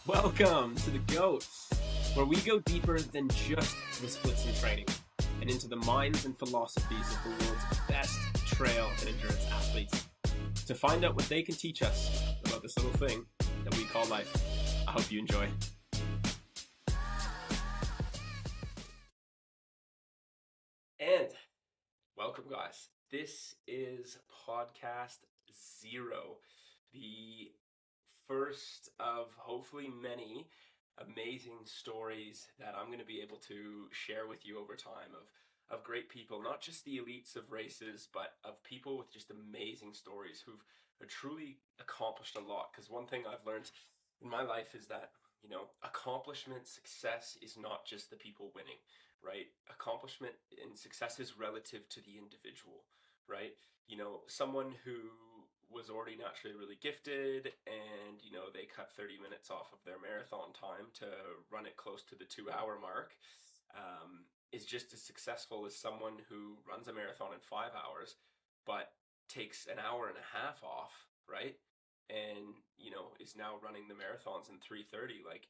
Welcome to the GOATs, where we go deeper than just the splits in training and into the minds and philosophies of the world's best trail and endurance athletes to find out what they can teach us about this little thing that we call life. I hope you enjoy. And welcome, guys. This is podcast 0, the first of hopefully many amazing stories that I'm going to be able to share with you over time of great people, not just the elites of races, but of people with just amazing stories who've truly accomplished a lot. Because one thing I've learned in my life is that, accomplishment, success is not just the people winning, right? Accomplishment and success is relative to the individual, right? Someone who was already naturally really gifted and, they cut 30 minutes off of their marathon time to run it close to the 2-hour mark, is just as successful as someone who runs a marathon in 5 hours, but takes an hour and a half off, right? And, is now running the marathons in 3:30. Like,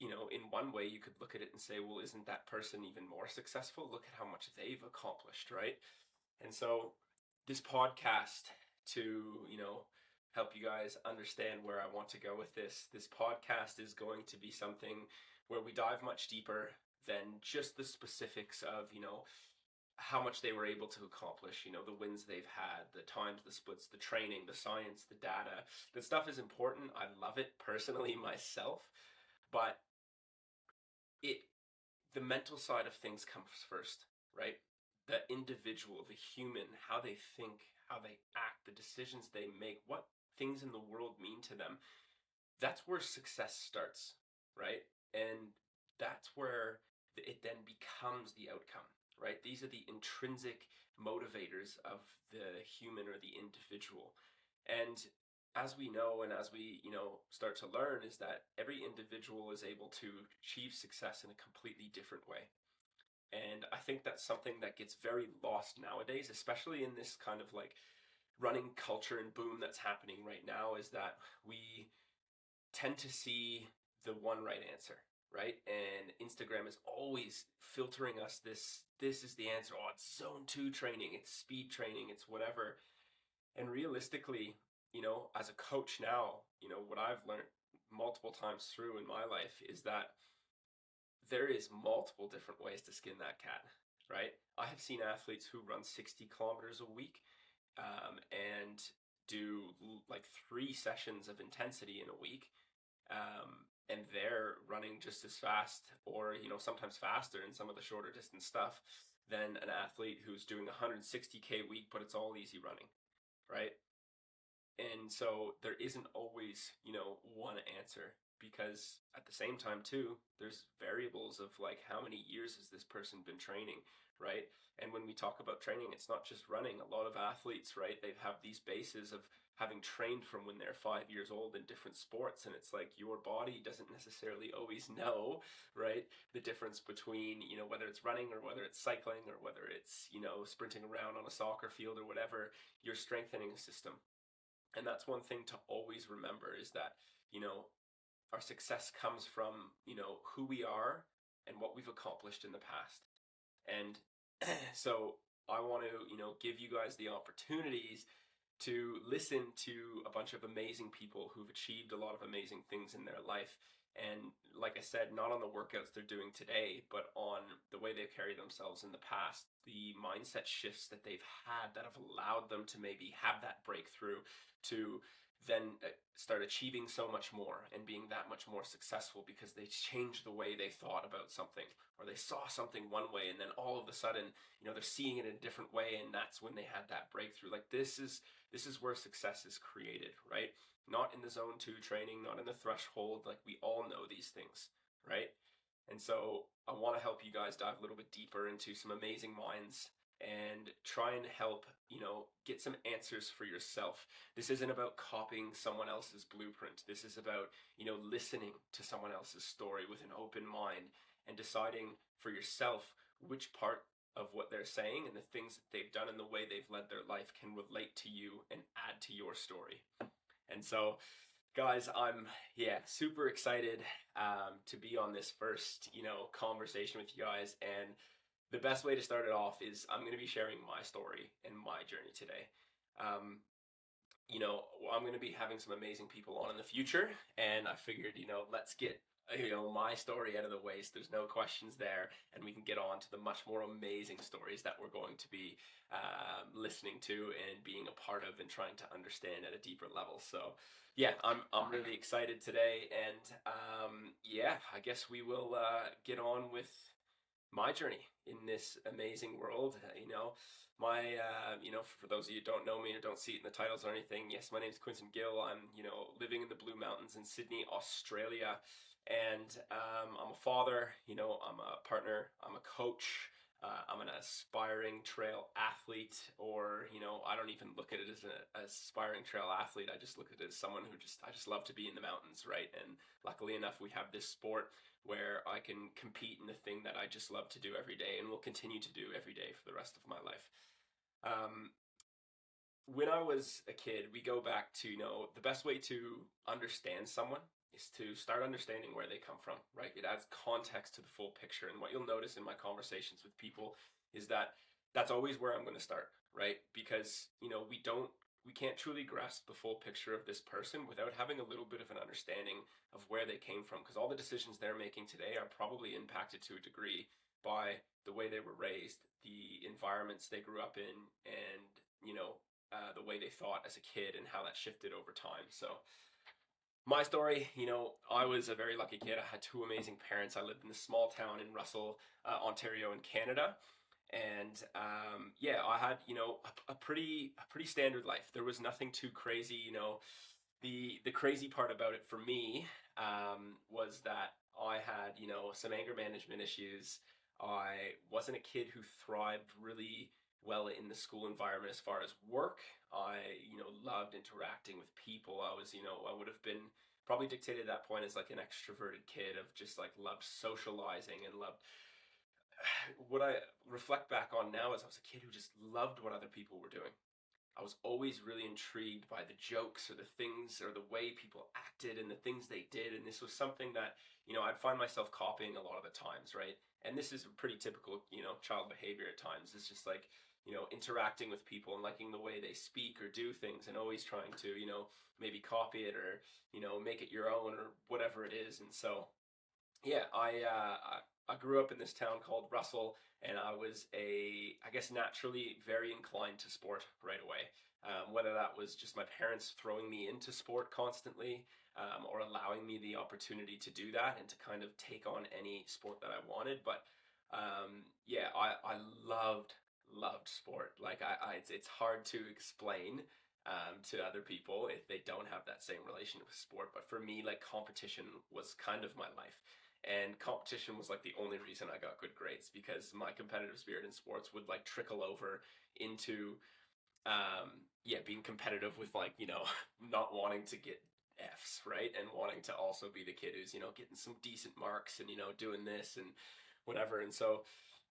in one way you could look at it and say, well, isn't that person even more successful? Look at how much they've accomplished, right? And so this podcast to, help you guys understand where I want to go with this podcast is going to be something where we dive much deeper than just the specifics of, how much they were able to accomplish, the wins they've had, the times, the splits, the training, the science, the data. That stuff is important. I love it personally myself, but the mental side of things comes first, right? The individual, the human, how they think, how they act, the decisions they make, what things in the world mean to them. That's where success starts, right? And that's where it then becomes the outcome, right? These are the intrinsic motivators of the human or the individual. And as we know, and as we, start to learn, is that every individual is able to achieve success in a completely different way. And I think that's something that gets very lost nowadays, especially in this kind of like running culture and boom that's happening right now, is that we tend to see the one right answer, right? And Instagram is always filtering us this is the answer. Oh, it's zone 2 training, it's speed training, it's whatever. And realistically, as a coach now, what I've learned multiple times through in my life is that there is multiple different ways to skin that cat, right? I have seen athletes who run 60 kilometers a week, and do like 3 sessions of intensity in a week, and they're running just as fast, or sometimes faster in some of the shorter distance stuff, than an athlete who's doing 160K week, but it's all easy running, right? And so there isn't always, one answer, because at the same time too, there's variables of like how many years has this person been training, right? And when we talk about training, it's not just running. A lot of athletes, right, they have these bases of having trained from when they're 5 years old in different sports, and it's like your body doesn't necessarily always know, right, the difference between, whether it's running or whether it's cycling or whether it's, sprinting around on a soccer field or whatever, you're strengthening a system. And that's one thing to always remember, is that, our success comes from, who we are and what we've accomplished in the past. And so I want to, give you guys the opportunities to listen to a bunch of amazing people who've achieved a lot of amazing things in their life. And like I said, not on the workouts they're doing today, but on the way they've carried themselves in the past, the mindset shifts that they've had that have allowed them to maybe have that breakthrough, to then start achieving so much more and being that much more successful because they changed the way they thought about something, or they saw something one way and then all of a sudden, they're seeing it in a different way, and that's when they had that breakthrough. Like, this is where success is created, right? Not in the zone 2 training, not in the threshold. Like, we all know these things, right? And so I want to help you guys dive a little bit deeper into some amazing minds and try and help, get some answers for yourself. This isn't about copying someone else's blueprint. This is about, listening to someone else's story with an open mind and deciding for yourself which part of what they're saying and the things that they've done and the way they've led their life can relate to you and add to your story. And so Guys, I'm super excited to be on this first conversation with you guys. And the best way to start it off is I'm going to be sharing my story and my journey today. Um, you know, I'm going to be having some amazing people on in the future, and I figured, let's get my story out of the way, so there's no questions there, and we can get on to the much more amazing stories that we're going to be listening to and being a part of and trying to understand at a deeper level. So, yeah, I'm really excited today, and I guess we will get on with my journey in this amazing world. For those of you who don't know me or don't see it in the titles or anything, yes, my name is Quinton Gill. I'm, living in the Blue Mountains in Sydney, Australia. And I'm a father, I'm a partner, I'm a coach. I'm an aspiring trail athlete, or I don't even look at it as an aspiring trail athlete. I just look at it as someone I just love to be in the mountains, right? And luckily enough, we have this sport where I can compete in the thing that I just love to do every day and will continue to do every day for the rest of my life. Um, when I was a kid, we go back to, the best way to understand someone is to start understanding where they come from, right? It adds context to the full picture. And what you'll notice in my conversations with people is that that's always where I'm going to start, right? Because, we can't truly grasp the full picture of this person without having a little bit of an understanding of where they came from. Because all the decisions they're making today are probably impacted to a degree by the way they were raised, the environments they grew up in, and, the way they thought as a kid and how that shifted over time. So, my story, I was a very lucky kid. I had two amazing parents. I lived in a small town in Russell, Ontario, in Canada. And I had a pretty standard life. There was nothing too crazy. The crazy part about it for me was that I had some anger management issues. I wasn't a kid who thrived really well in the school environment as far as work. I loved interacting with people. I would have been probably dictated at that point as like an extroverted kid of just like loved socializing and loved what I reflect back on now is I was a kid who just loved what other people were doing. I was always really intrigued by the jokes or the things or the way people acted and the things they did. And this was something that, I'd find myself copying a lot of the times, right? And this is pretty typical, child behavior at times. It's just like, interacting with people and liking the way they speak or do things and always trying to, maybe copy it or, make it your own or whatever it is. And so, yeah, I grew up in this town called Russell, and I was I guess, naturally very inclined to sport right away. Whether that was just my parents throwing me into sport constantly, or allowing me the opportunity to do that and to kind of take on any sport that I wanted. But I loved sport. Like it's hard to explain to other people if they don't have that same relation with sport. But for me, like competition was kind of my life. And competition was like the only reason I got good grades because my competitive spirit in sports would like trickle over into being competitive with like, not wanting to get F's, right? And wanting to also be the kid who's, getting some decent marks and, doing this and whatever. And so,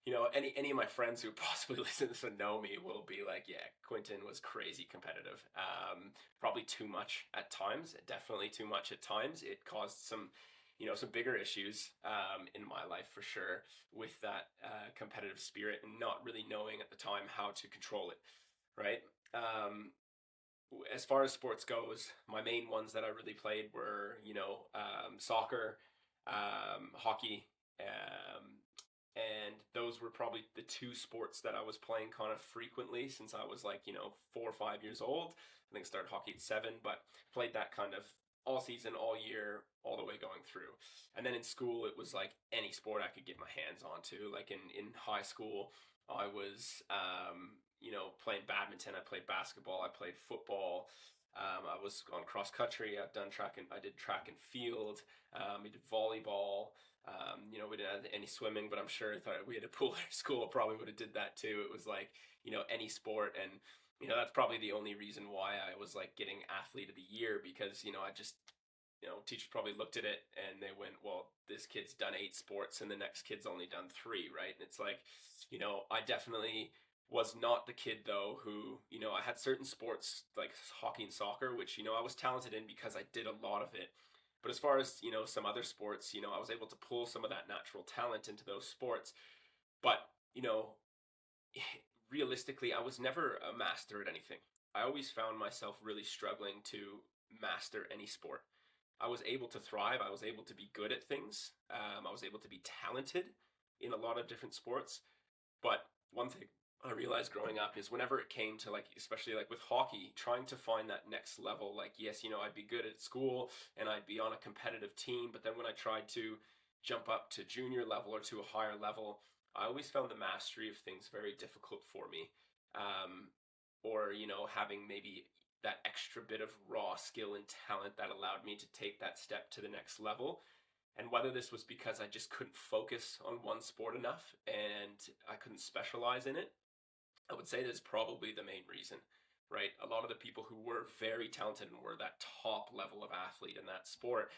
any of my friends who possibly listen to this and know me will be like, yeah, Quinton was crazy competitive. Probably too much at times, definitely too much at times. It caused some bigger issues in my life for sure with that competitive spirit and not really knowing at the time how to control it, right? Um, as far as sports goes, my main ones that I really played were, soccer, hockey, and those were probably the two sports that I was playing kind of frequently since I was like, 4 or 5 years old. I think I started hockey at 7, but played that kind of all season, all year, all the way going through. And then in school, it was like any sport I could get my hands onto. Like in high school, I was, playing badminton. I played basketball. I played football. I was on cross country. I did track and field. We did volleyball. We didn't have any swimming, but I'm sure if we had a pool at school, I probably would have did that too. It was like, any sport. And, that's probably the only reason why I was like getting athlete of the year because, I just, teachers probably looked at it and they went, well, this kid's done 8 sports and the next kid's only done 3, right? And it's like, I definitely Was not the kid though who, I had certain sports like hockey and soccer, which, I was talented in because I did a lot of it. But as far as, some other sports, I was able to pull some of that natural talent into those sports. But, realistically, I was never a master at anything. I always found myself really struggling to master any sport. I was able to thrive. I was able to be good at things. I was able to be talented in a lot of different sports. But one thing I realized growing up is whenever it came to, like, especially like with hockey, trying to find that next level, like, yes, I'd be good at school and I'd be on a competitive team, but then when I tried to jump up to junior level or to a higher level, I always found the mastery of things very difficult for me. Um, or, having maybe that extra bit of raw skill and talent that allowed me to take that step to the next level. And whether this was because I just couldn't focus on one sport enough and I couldn't specialize in it, I would say that's probably the main reason, right? A lot of the people who were very talented and were that top level of athlete in that sport,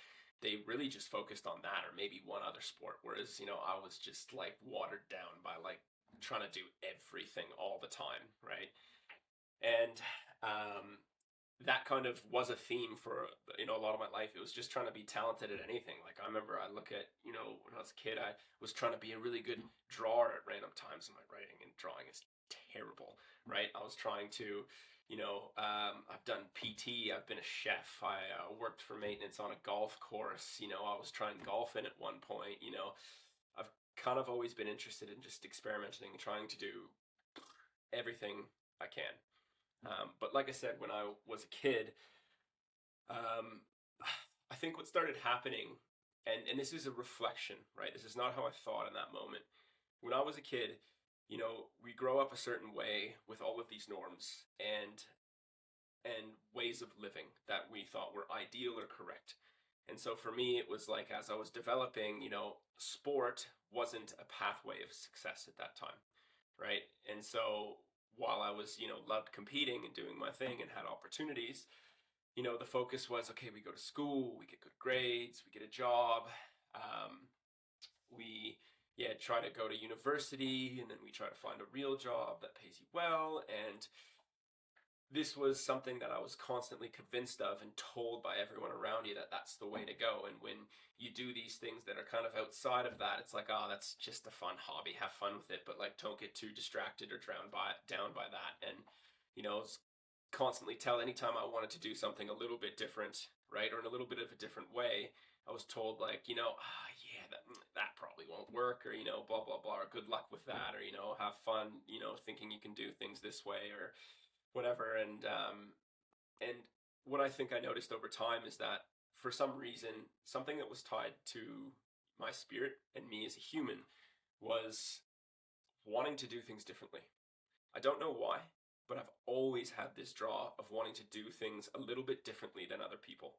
they really just focused on that or maybe one other sport. Whereas, I was just like watered down by like trying to do everything all the time, right? And that kind of was a theme for a lot of my life. It was just trying to be talented at anything. Like I remember I look at when I was a kid, I was trying to be a really good drawer at random times, and my writing and drawing is terrible, right? I was trying to I've done PT, I've been a chef, I worked for maintenance on a golf course, I was trying golfing at one point. I've kind of always been interested in just experimenting and trying to do everything I can. But like I said, when I was a kid, um, I think what started happening, and this is a reflection, right? This is not how I thought in that moment. When I was a kid, we grow up a certain way with all of these norms and ways of living that we thought were ideal or correct. And so for me, it was like as I was developing, sport wasn't a pathway of success at that time, right? And so while I was, loved competing and doing my thing and had opportunities, the focus was okay, we go to school, we get good grades, we get a job, we, yeah, try to go to university, and then we try to find a real job that pays you well. And this was something that I was constantly convinced of and told by everyone around you that that's the way to go. And when you do these things that are kind of outside of that, it's like, oh, that's just a fun hobby. Have fun with it, but like don't get too distracted or drowned by down by that. And constantly tell anytime I wanted to do something a little bit different, right, or in a little bit of a different way, I was told like, yeah, that probably won't work, or blah blah blah, or good luck with that, or have fun, thinking you can do things this way, or whatever. And what I think I noticed over time is that for some reason, something that was tied to my spirit and me as a human was wanting to do things differently. I don't know why, but I've always had this draw of wanting to do things a little bit differently than other people.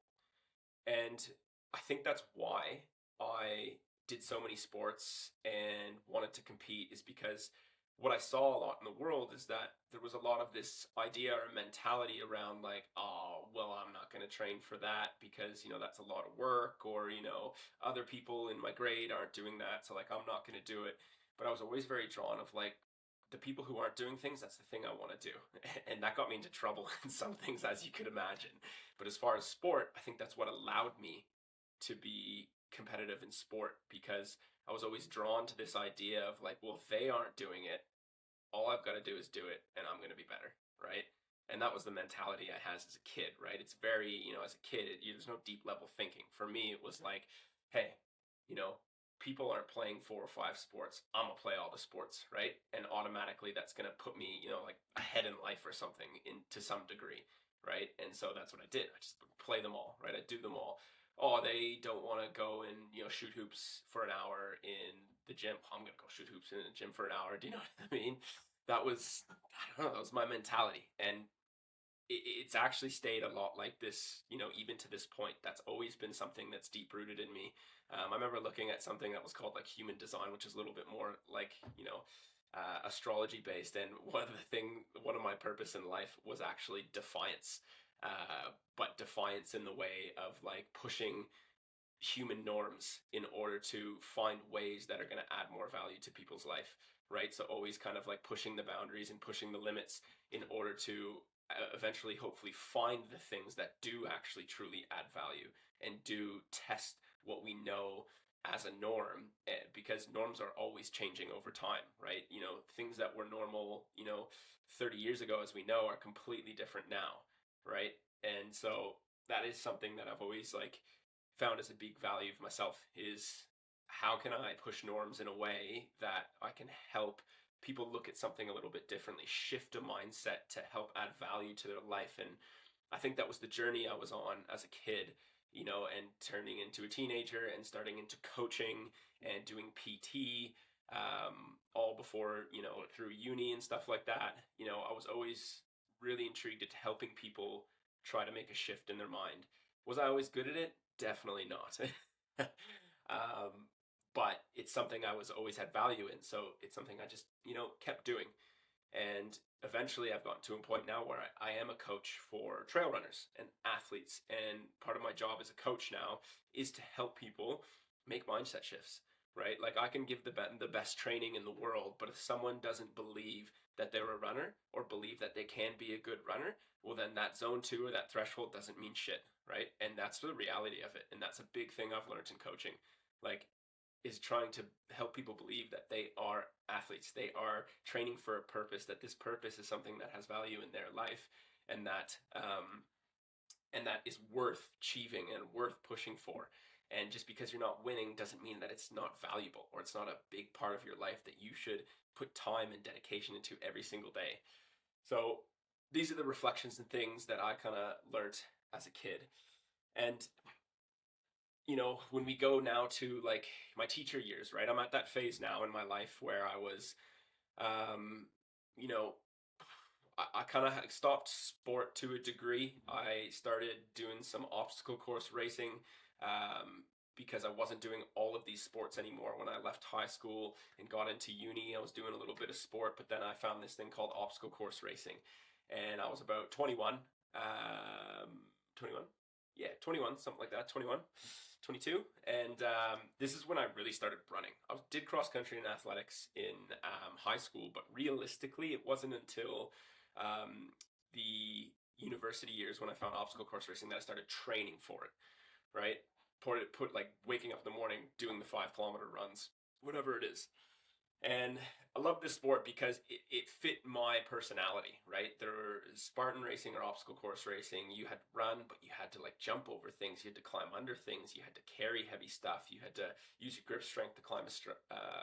And I think that's why I did so many sports and wanted to compete, is because what I saw a lot in the world is that there was a lot of this idea or mentality around like, oh, well, I'm not going to train for that because, that's a lot of work, or, other people in my grade aren't doing that. So like, I'm not going to do it. But I was always very drawn of like, the people who aren't doing things, that's the thing I want to do. And that got me into trouble in some things, as you could imagine. But as far as sport, I think that's what allowed me to be competitive in sport, because I was always drawn to this idea of like, well, if they aren't doing it, all I've got to do is do it and I'm going to be better, right? And that was the mentality I had as a kid, right? It's very, as a kid, there's no deep level thinking. For me, it was like, hey, you know, people aren't playing 4 or 5 sports. I'm gonna play all the sports, right? And automatically that's gonna put me, like ahead in life or something in to some degree, right? And so that's what I did. I just play them all, right? I do them all. Oh, they don't want to go and shoot hoops for an hour in the gym. I'm gonna go shoot hoops in the gym for an hour. Do you know what I mean? That was, I don't know, that was my mentality, and it's actually stayed a lot like this, even to this point. That's always been something that's deep rooted in me. I remember looking at something that was called like human design, which is a little bit more like, astrology based. And one of my purpose in life was actually defiance, but defiance in the way of like pushing human norms in order to find ways that are going to add more value to people's life, right? So always kind of like pushing the boundaries and pushing the limits in order to eventually hopefully find the things that do actually truly add value and do test what we know as a norm, because norms are always changing over time, right? Things that were normal 30 years ago, as we know, are completely different now, right? And so that is something that I've always like found as a big value of myself, is how can I push norms in a way that I can help people look at something a little bit differently, shift a mindset to help add value to their life. And I think that was the journey I was on as a kid, and turning into a teenager and starting into coaching and doing PT, all before, through uni and stuff like that. I was always really intrigued at helping people try to make a shift in their mind. Was I always good at it? Definitely not. um, but it's something I was always had value in, so it's something I just kept doing. And eventually I've gotten to a point now where I am a coach for trail runners and athletes. And part of my job as a coach now is to help people make mindset shifts, right? Like I can give the best training in the world, but if someone doesn't believe that they're a runner or believe that they can be a good runner, well, then that zone two or that threshold doesn't mean shit, right? And that's the reality of it. And that's a big thing I've learned in coaching. Like, is trying to help people believe that they are athletes, they are training for a purpose, that this purpose is something that has value in their life, and that is worth achieving and worth pushing for. And just because you're not winning doesn't mean that it's not valuable or it's not a big part of your life that you should put time and dedication into every single day. So these are the reflections and things that I kind of learned as a kid. And when we go now to like my teacher years, right? I'm at that phase now in my life where I was, um, you know, I kind of stopped sport to a degree. I started doing some obstacle course racing, because I wasn't doing all of these sports anymore. When I left high school and got into uni, I was doing a little bit of sport, but then I found this thing called obstacle course racing. And I was about 21. 21? Yeah, 21, something like that. 21, 22. And this is when I really started running. I did cross country and athletics in high school, but realistically, it wasn't until the university years when I found obstacle course racing that I started training for it, right? Put like waking up in the morning, doing the 5 kilometer runs, whatever it is. And I love this sport because it fit my personality, right? There was Spartan racing or obstacle course racing. You had to run, but you had to like jump over things. You had to climb under things. You had to carry heavy stuff. You had to use your grip strength to climb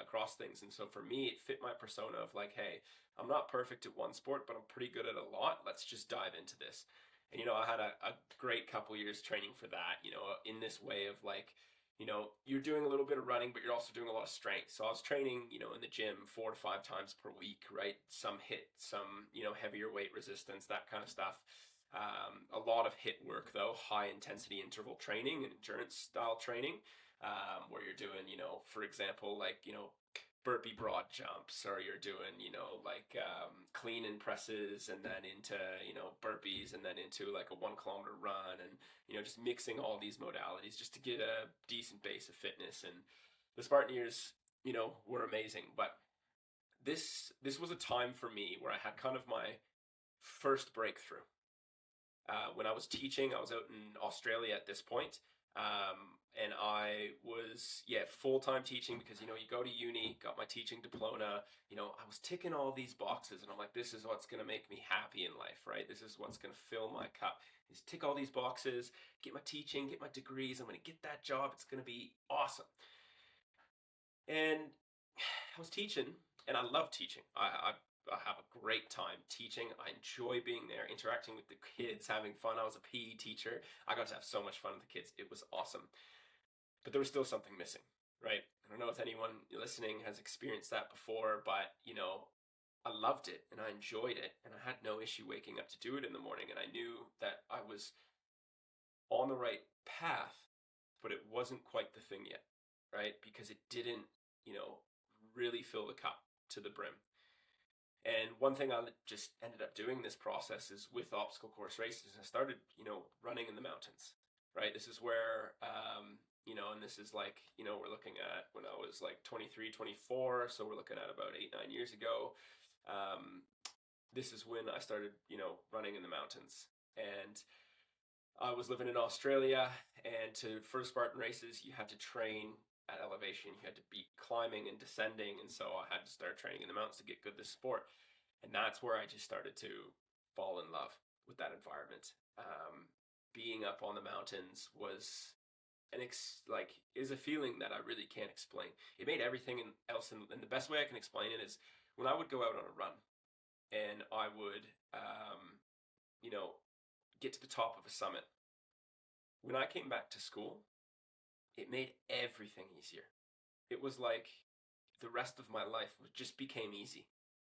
across things. And so for me, it fit my persona of like, hey, I'm not perfect at one sport, but I'm pretty good at a lot. Let's just dive into this. And, I had a great couple years training for that, in this way of like, you're doing a little bit of running, but you're also doing a lot of strength. So I was training, in the gym 4 to 5 times per week, right? Some HIIT, some, heavier weight resistance, that kind of stuff. A lot of HIIT work though, high intensity interval training and endurance style training, where you're doing, for example, like, burpee broad jumps, or you're doing, like clean and presses, and then into, burpees, and then into like a 1 kilometer run, and, just mixing all these modalities just to get a decent base of fitness. And the Spartan years, were amazing. But this was a time for me where I had kind of my first breakthrough. When I was teaching, I was out in Australia at this point, and I was, yeah, full-time teaching because, you go to uni, got my teaching diploma, I was ticking all these boxes, and I'm like, this is what's going to make me happy in life, right? This is what's going to fill my cup, is tick all these boxes, get my teaching, get my degrees, I'm going to get that job, it's going to be awesome. And I was teaching, and I love teaching. I have a great time teaching. I enjoy being there, interacting with the kids, having fun. I was a PE teacher. I got to have so much fun with the kids. It was awesome. But there was still something missing, right? I don't know if anyone listening has experienced that before, but, I loved it and I enjoyed it, and I had no issue waking up to do it in the morning. And I knew that I was on the right path, but it wasn't quite the thing yet, right? Because it didn't, really fill the cup to the brim. And one thing I just ended up doing this process is with obstacle course races, I started, running in the mountains. right? This is where, and this is like, we're looking at when I was like 23, 24. So we're looking at about 8, 9 years ago. Um, this is when I started, running in the mountains. And I was living in Australia, and for Spartan races, you had to train at elevation. You had to be climbing and descending, and so I had to start training in the mountains to get good at this sport. And that's where I just started to fall in love with that environment. Being up on the mountains was like is a feeling that I really can't explain. It made everything else, and the best way I can explain it is when I would go out on a run and I would, you know, get to the top of a summit. When I came back to school, it made everything easier. It was like the rest of my life just became easy.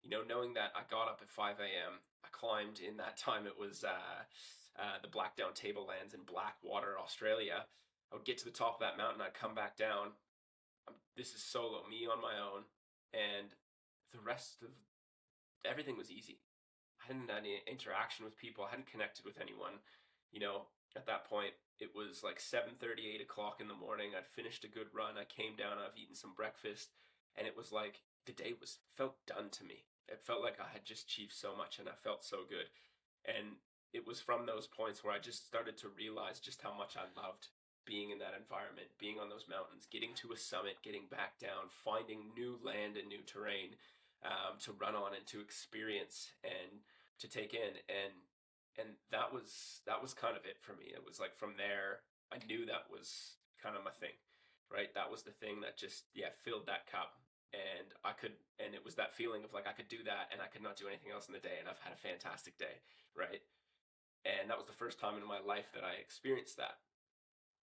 Knowing that I got up at 5 a.m., I climbed in that time, it was the Blackdown Tablelands in Blackwater, Australia. I would get to the top of that mountain, I'd come back down. This is solo, me on my own, and the rest of everything was easy. I hadn't had any interaction with people. I hadn't connected with anyone. At that point, it was like 7:30, 8 o'clock in the morning. I'd finished a good run. I came down. I've eaten some breakfast, and it was like the day was felt done to me. It felt like I had just achieved so much, and I felt so good. And it was from those points where I just started to realize just how much I loved being in that environment, being on those mountains, getting to a summit, getting back down, finding new land and new terrain, to run on and to experience and to take in. And that was kind of it for me. It was like from there I knew that was kind of my thing, right? That was the thing that just, yeah, filled that cup. And it was that feeling of like I could do that and I could not do anything else in the day, and I've had a fantastic day, right? And that was the first time in my life that I experienced that.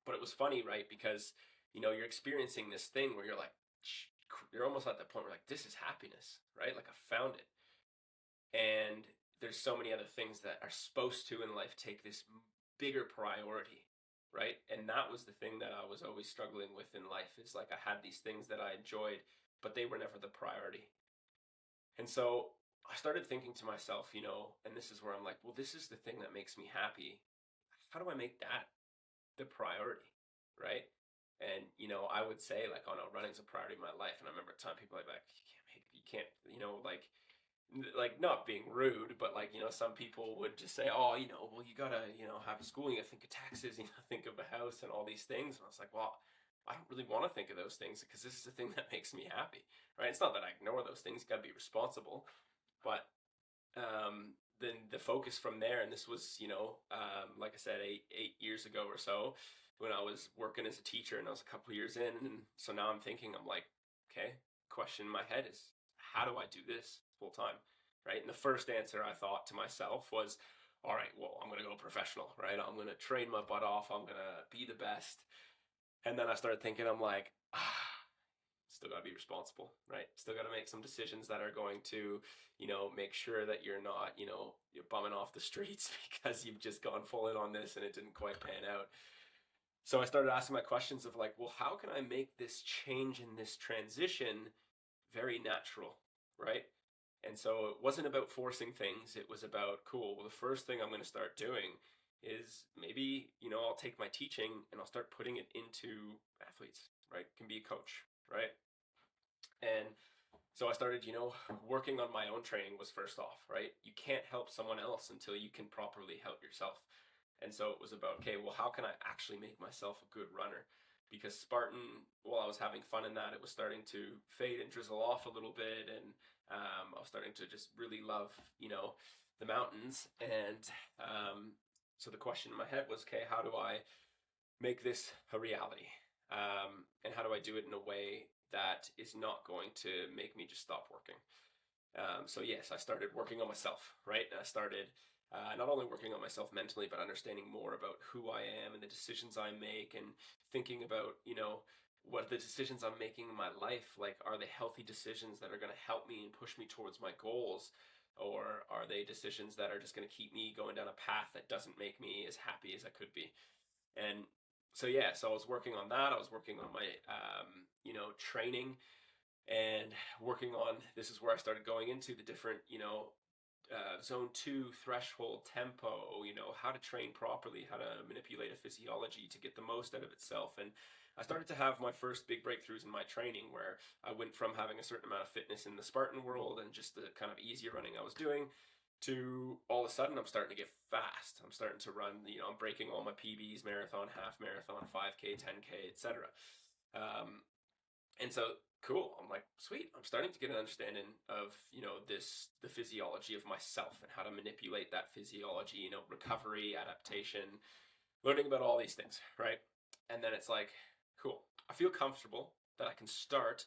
But it was funny, right? Because you're experiencing this thing where you're like, you're almost at that point where like this is happiness, right? Like I found it. And there's so many other things that are supposed to in life take this bigger priority, right? And that was the thing that I was always struggling with in life, is like I had these things that I enjoyed, but they were never the priority. And so I started thinking to myself, and this is where I'm like, well, this is the thing that makes me happy. How do I make that the priority, right? And I would say like, oh no, running's a priority in my life. And I remember at the time people like, you can't, like not being rude, but like some people would just say, oh, well, you gotta have a school, you gotta think of taxes, think of a house and all these things. And I was like, well, I don't really want to think of those things because this is the thing that makes me happy, right? It's not that I ignore those things, you gotta be responsible, but then the focus from there, and this was like I said, 8 years ago or so, when I was working as a teacher, and I was a couple of years in, and so now I'm like, okay, question in my head is, how do I do this full time, right? And the first answer I thought to myself was, all right, well, I'm going to go professional, right? I'm going to train my butt off, I'm going to be the best. And then I started thinking, I'm like, still got to be responsible, right? Still got to make some decisions that are going to, make sure that you're not, you're bumming off the streets because you've just gone full in on this and it didn't quite pan out. So I started asking my questions of like, well, how can I make this change in this transition very natural, right? And so it wasn't about forcing things. It was about, cool, well, the first thing I'm going to start doing is maybe, I'll take my teaching and I'll start putting it into athletes, right? Can be a coach, right? And so I started, working on my own training was first off, right? You can't help someone else until you can properly help yourself. And so it was about, okay, well, how can I actually make myself a good runner? Because Spartan, while I was having fun in that, it was starting to fade and drizzle off a little bit. And I was starting to just really love, the mountains. And so the question in my head was, okay, how do I make this a reality? And how do I do it in a way that is not going to make me just stop working? So yes, I started working on myself, right? And I started not only working on myself mentally, but understanding more about who I am and the decisions I make, and thinking about, what the decisions I'm making in my life, like, are they healthy decisions that are going to help me and push me towards my goals? Or are they decisions that are just going to keep me going down a path that doesn't make me as happy as I could be? And so, yeah, so I was working on that. I was working on my, training, and working on, this is where I started going into the different, zone 2 threshold tempo, how to train properly, how to manipulate a physiology to get the most out of itself. And I started to have my first big breakthroughs in my training, where I went from having a certain amount of fitness in the Spartan world and just the kind of easier running I was doing, to all of a sudden I'm starting to get fast. I'm starting to run, I'm breaking all my PBs, marathon, half marathon, 5K, 10K, etc. Um, and so, cool, I'm like, sweet, I'm starting to get an understanding of, the physiology of myself and how to manipulate that physiology, recovery, adaptation, learning about all these things, right? And then it's like, cool, I feel comfortable that I can start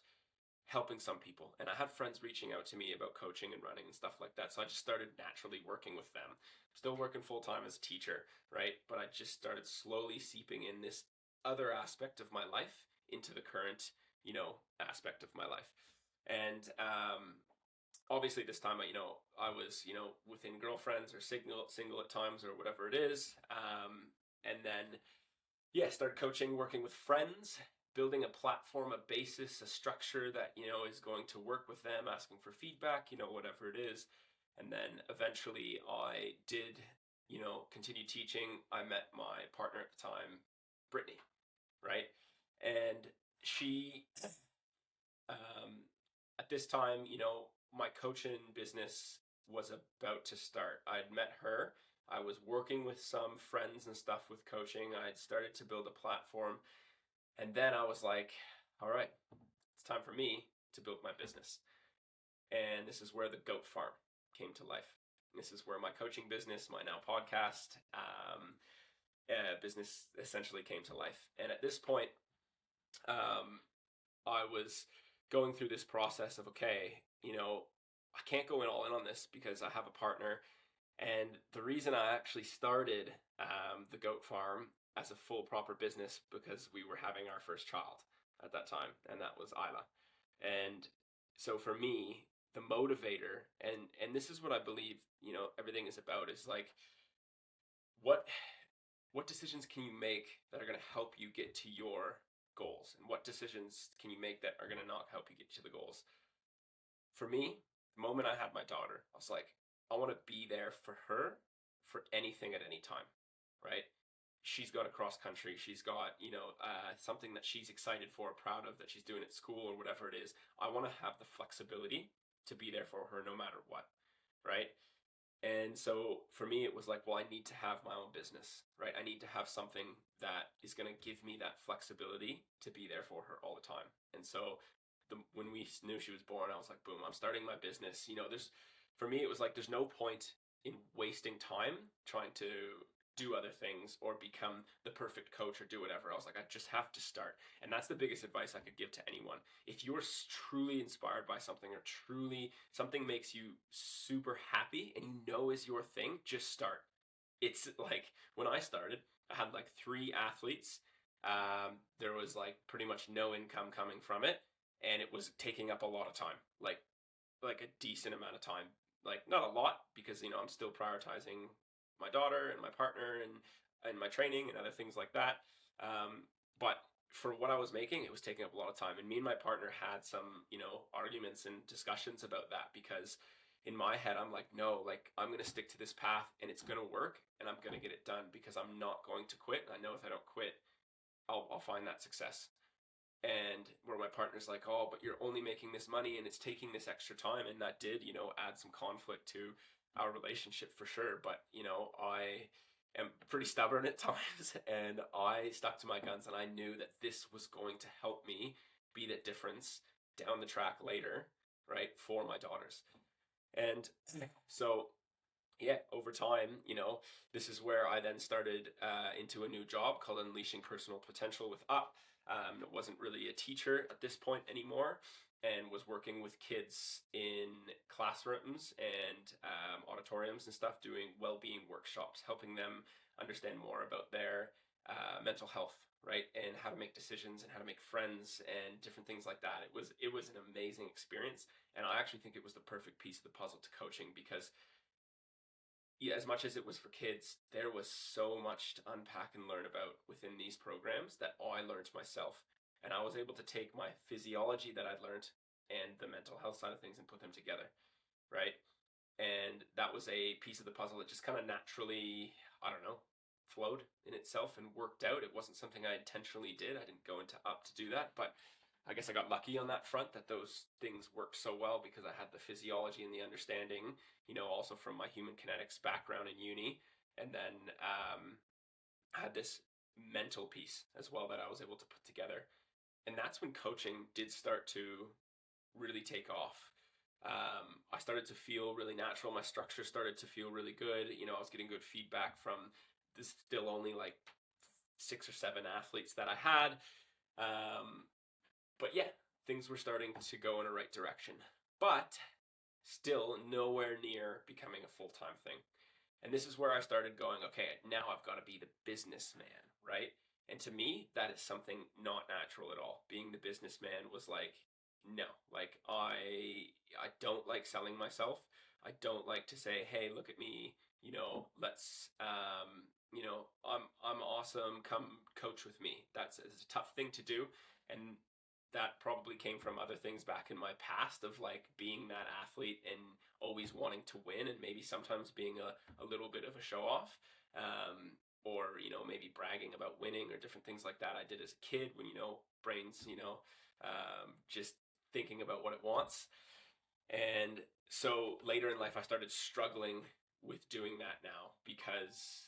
helping some people. And I had friends reaching out to me about coaching and running and stuff like that. So I just started naturally working with them. Still working full time as a teacher, right? But I just started slowly seeping in this other aspect of my life into the current, aspect of my life. And obviously this time, I was, within girlfriends or single at times or whatever it is. And then, yeah, started coaching, working with friends, building a platform, a basis, a structure that, is going to work with them, asking for feedback, whatever it is. And then eventually I did, continue teaching. I met my partner at the time, Brittany, right? And she, um, at this time, my coaching business was about to start. I'd met her. I was working with some friends and stuff with coaching. I had started to build a platform. And then I was like, all right, it's time for me to build my business. And this is where the goat farm came to life. This is where my coaching business, my now podcast, business essentially came to life. And at this point, I was going through this process of, okay, I can't go in all in on this because I have a partner. And the reason I actually started the goat farm as a full proper business, because we were having our first child at that time, and that was Isla. And so for me, the motivator, and this is what I believe, everything is about, is like, what what decisions can you make that are going to help you get to your goals, and what decisions can you make that are going to not help you get to the goals? For me, the moment I had my daughter, I was like, I want to be there for her for anything at any time, right? She's got a cross country. She's got, something that she's excited for, proud of, that she's doing at school or whatever it is. I want to have the flexibility to be there for her no matter what, right? And so for me, it was like, well, I need to have my own business, right? I need to have something that is going to give me that flexibility to be there for her all the time. And so when we knew she was born, I was like, boom, I'm starting my business. For me, it was like, there's no point in wasting time trying to do other things or become the perfect coach or do whatever. I was like, I just have to start. And that's the biggest advice I could give to anyone. If you're truly inspired by something, or truly something makes you super happy and is your thing, just start. It's like, when I started, I had like 3 athletes. There was like pretty much no income coming from it, and it was taking up a lot of time, like a decent amount of time. Like, not a lot, because I'm still prioritizing my daughter and my partner and my training and other things like that. But for what I was making, it was taking up a lot of time. And me and my partner had some, arguments and discussions about that, because in my head, I'm like, no, like, I'm going to stick to this path and it's going to work and I'm going to get it done, because I'm not going to quit. And I know if I don't quit, I'll find that success. And where my partner's like, oh, but you're only making this money and it's taking this extra time. And that did, add some conflict to our relationship for sure. But, I am pretty stubborn at times, and I stuck to my guns, and I knew that this was going to help me be the difference down the track later, right, for my daughters. And so, yeah, over time, this is where I then started into a new job called Unleashing Personal Potential with Up. It wasn't really a teacher at this point anymore, and was working with kids in classrooms and auditoriums and stuff, doing well-being workshops, helping them understand more about their mental health, right, and how to make decisions and how to make friends and different things like that. It was an amazing experience, and I actually think it was the perfect piece of the puzzle to coaching, because, yeah, as much as it was for kids, there was so much to unpack and learn about within these programs that I learned myself. And I was able to take my physiology that I'd learned and the mental health side of things and put them together, right? And that was a piece of the puzzle that just kind of naturally, I don't know, flowed in itself and worked out. It wasn't something I intentionally did. I didn't go into up to do that, but I guess I got lucky on that front that those things worked so well because I had the physiology and the understanding, also from my human kinetics background in uni. And then I had this mental piece as well that I was able to put together. And that's when coaching did start to really take off. I started to feel really natural. My structure started to feel really good. I was getting good feedback from this still only like 6 or 7 athletes that I had. But yeah, things were starting to go in a right direction. But still nowhere near becoming a full-time thing. And this is where I started going, okay, now I've got to be the businessman, right? And to me, that is something not natural at all. Being the businessman was like, no, like I don't like selling myself. I don't like to say, hey, look at me, let's I'm awesome, come coach with me. It's a tough thing to do. And that probably came from other things back in my past of like being that athlete and always wanting to win and maybe sometimes being a little bit of a show off, or maybe bragging about winning or different things like that I did as a kid when brains just thinking about what it wants. And so later in life I started struggling with doing that now because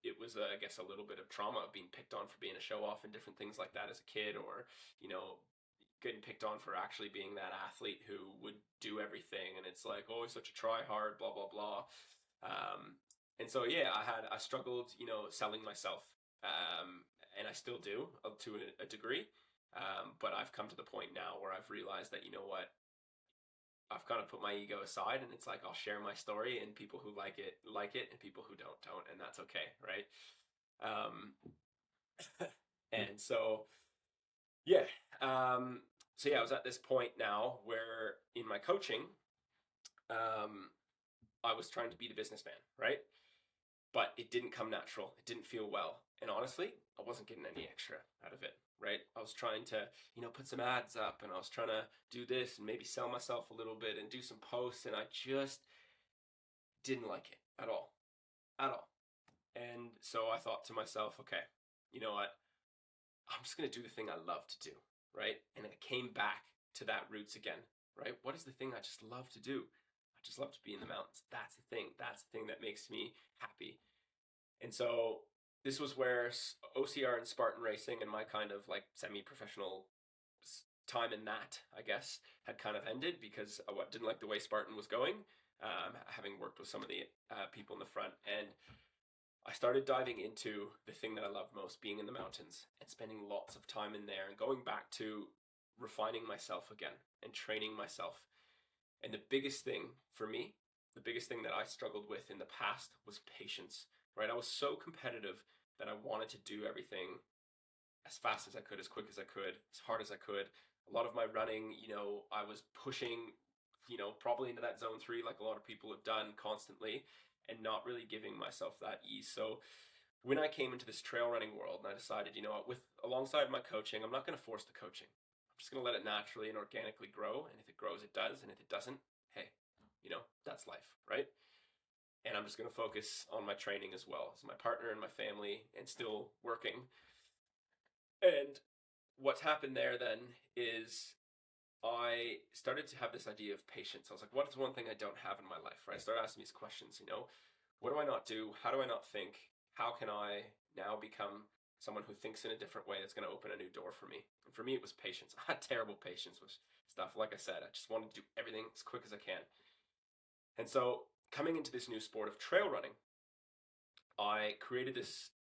it was, I guess, a little bit of trauma of being picked on for being a show off and different things like that as a kid, or getting picked on for actually being that athlete who would do everything, and it's like, oh, he's such a try hard, blah blah blah. And so yeah, I struggled, selling myself, and I still do to a degree. But I've come to the point now where I've realized that what, I've kind of put my ego aside, and it's like I'll share my story, and people who like it, and people who don't, and that's okay, right? Um, and yeah, so yeah, I was at this point now where in my coaching, um, I was trying to be the businessman, right? But it didn't come natural. It didn't feel well, and honestly, I wasn't getting any extra out of it, right? I was trying to, put some ads up, and I was trying to do this and maybe sell myself a little bit and do some posts, and I just didn't like it at all, at all. And so I thought to myself, okay, you know what? I'm just going to do the thing I love to do, right? And I came back to that roots again, right? What is the thing I just love to do? I just love to be in the mountains. That's the thing. That's the thing that makes me happy. And so this was where OCR and Spartan racing and my kind of like semi-professional time in that, I guess, had kind of ended because I didn't like the way Spartan was going, having worked with some of the people in the front. And I started diving into the thing that I love most, being in the mountains and spending lots of time in there and going back to refining myself again and training myself. And the biggest thing for me, the biggest thing that I struggled with in the past was patience, right? I was so competitive that I wanted to do everything as fast as I could, as quick as I could, as hard as I could. A lot of my running, I was pushing, probably into that zone 3 like a lot of people have done constantly, and not really giving myself that ease. So when I came into this trail running world and I decided, with alongside my coaching, I'm not going to force the coaching. I'm just going to let it naturally and organically grow. And if it grows, it does. And if it doesn't, hey, that's life, right? And I'm just going to focus on my training as well as my partner and my family and still working. And what's happened there then is I started to have this idea of patience. I was like, what is one thing I don't have in my life, right? I started asking these questions, what do I not do? How do I not think? How can I now become someone who thinks in a different way that's going to open a new door for me? And for me, it was patience. I had terrible patience with stuff. Like I said, I just wanted to do everything as quick as I can. And so coming into this new sport of trail running, I created this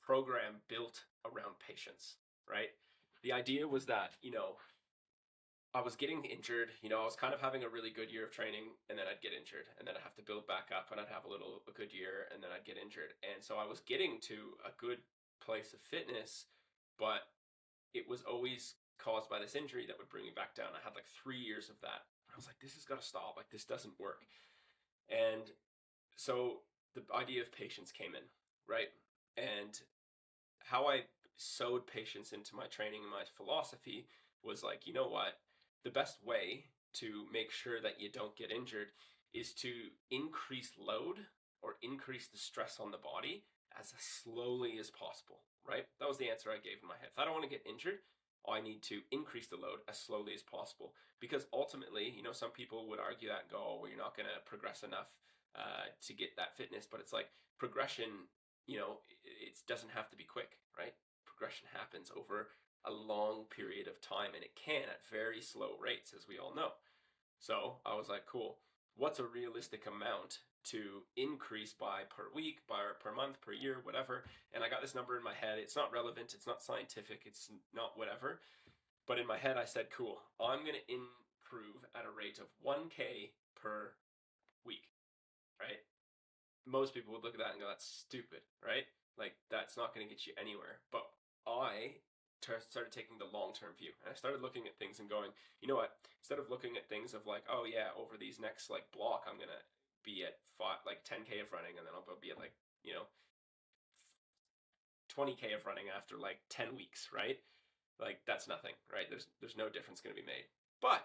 program built around patience, right? The idea was that, I was getting injured, I was kind of having a really good year of training, and then I'd get injured, and then I'd have to build back up, and I'd have a good year, and then I'd get injured. And so I was getting to a good place of fitness, but it was always caused by this injury that would bring me back down. I had like 3 years of that. I was like, this has got to stop. Like, this doesn't work. And so the idea of patience came in, right? And how I sewed patience into my training and my philosophy was like, you know what? The best way to make sure that you don't get injured is to increase load or increase the stress on the body as slowly as possible, right? That was the answer I gave in my head. If I don't want to get injured, I need to increase the load as slowly as possible. Because ultimately, you know, some people would argue that and go, oh, well, you're not going to progress enough to get that fitness. But it's like progression, you know, it doesn't have to be quick, right? Progression happens over a long period of time, and it can at very slow rates, as we all know. So I was like, cool. What's a realistic amount to increase by per week, by per month, per year, whatever? And I got this number in my head. It's not relevant. It's not scientific. It's not whatever. But in my head, I said, cool. I'm going to improve at a rate of 1K per week, right? Most people would look at that and go, that's stupid, right? Like, that's not going to get you anywhere. But I started taking the long-term view, and I started looking at things and going, you know what? Instead of looking at things of like, oh yeah, over these next like block, I'm gonna be at 10K of running, and then I'll be at like, you know, 20K of running after like 10 weeks, right? Like that's nothing, right? There's no difference going to be made. But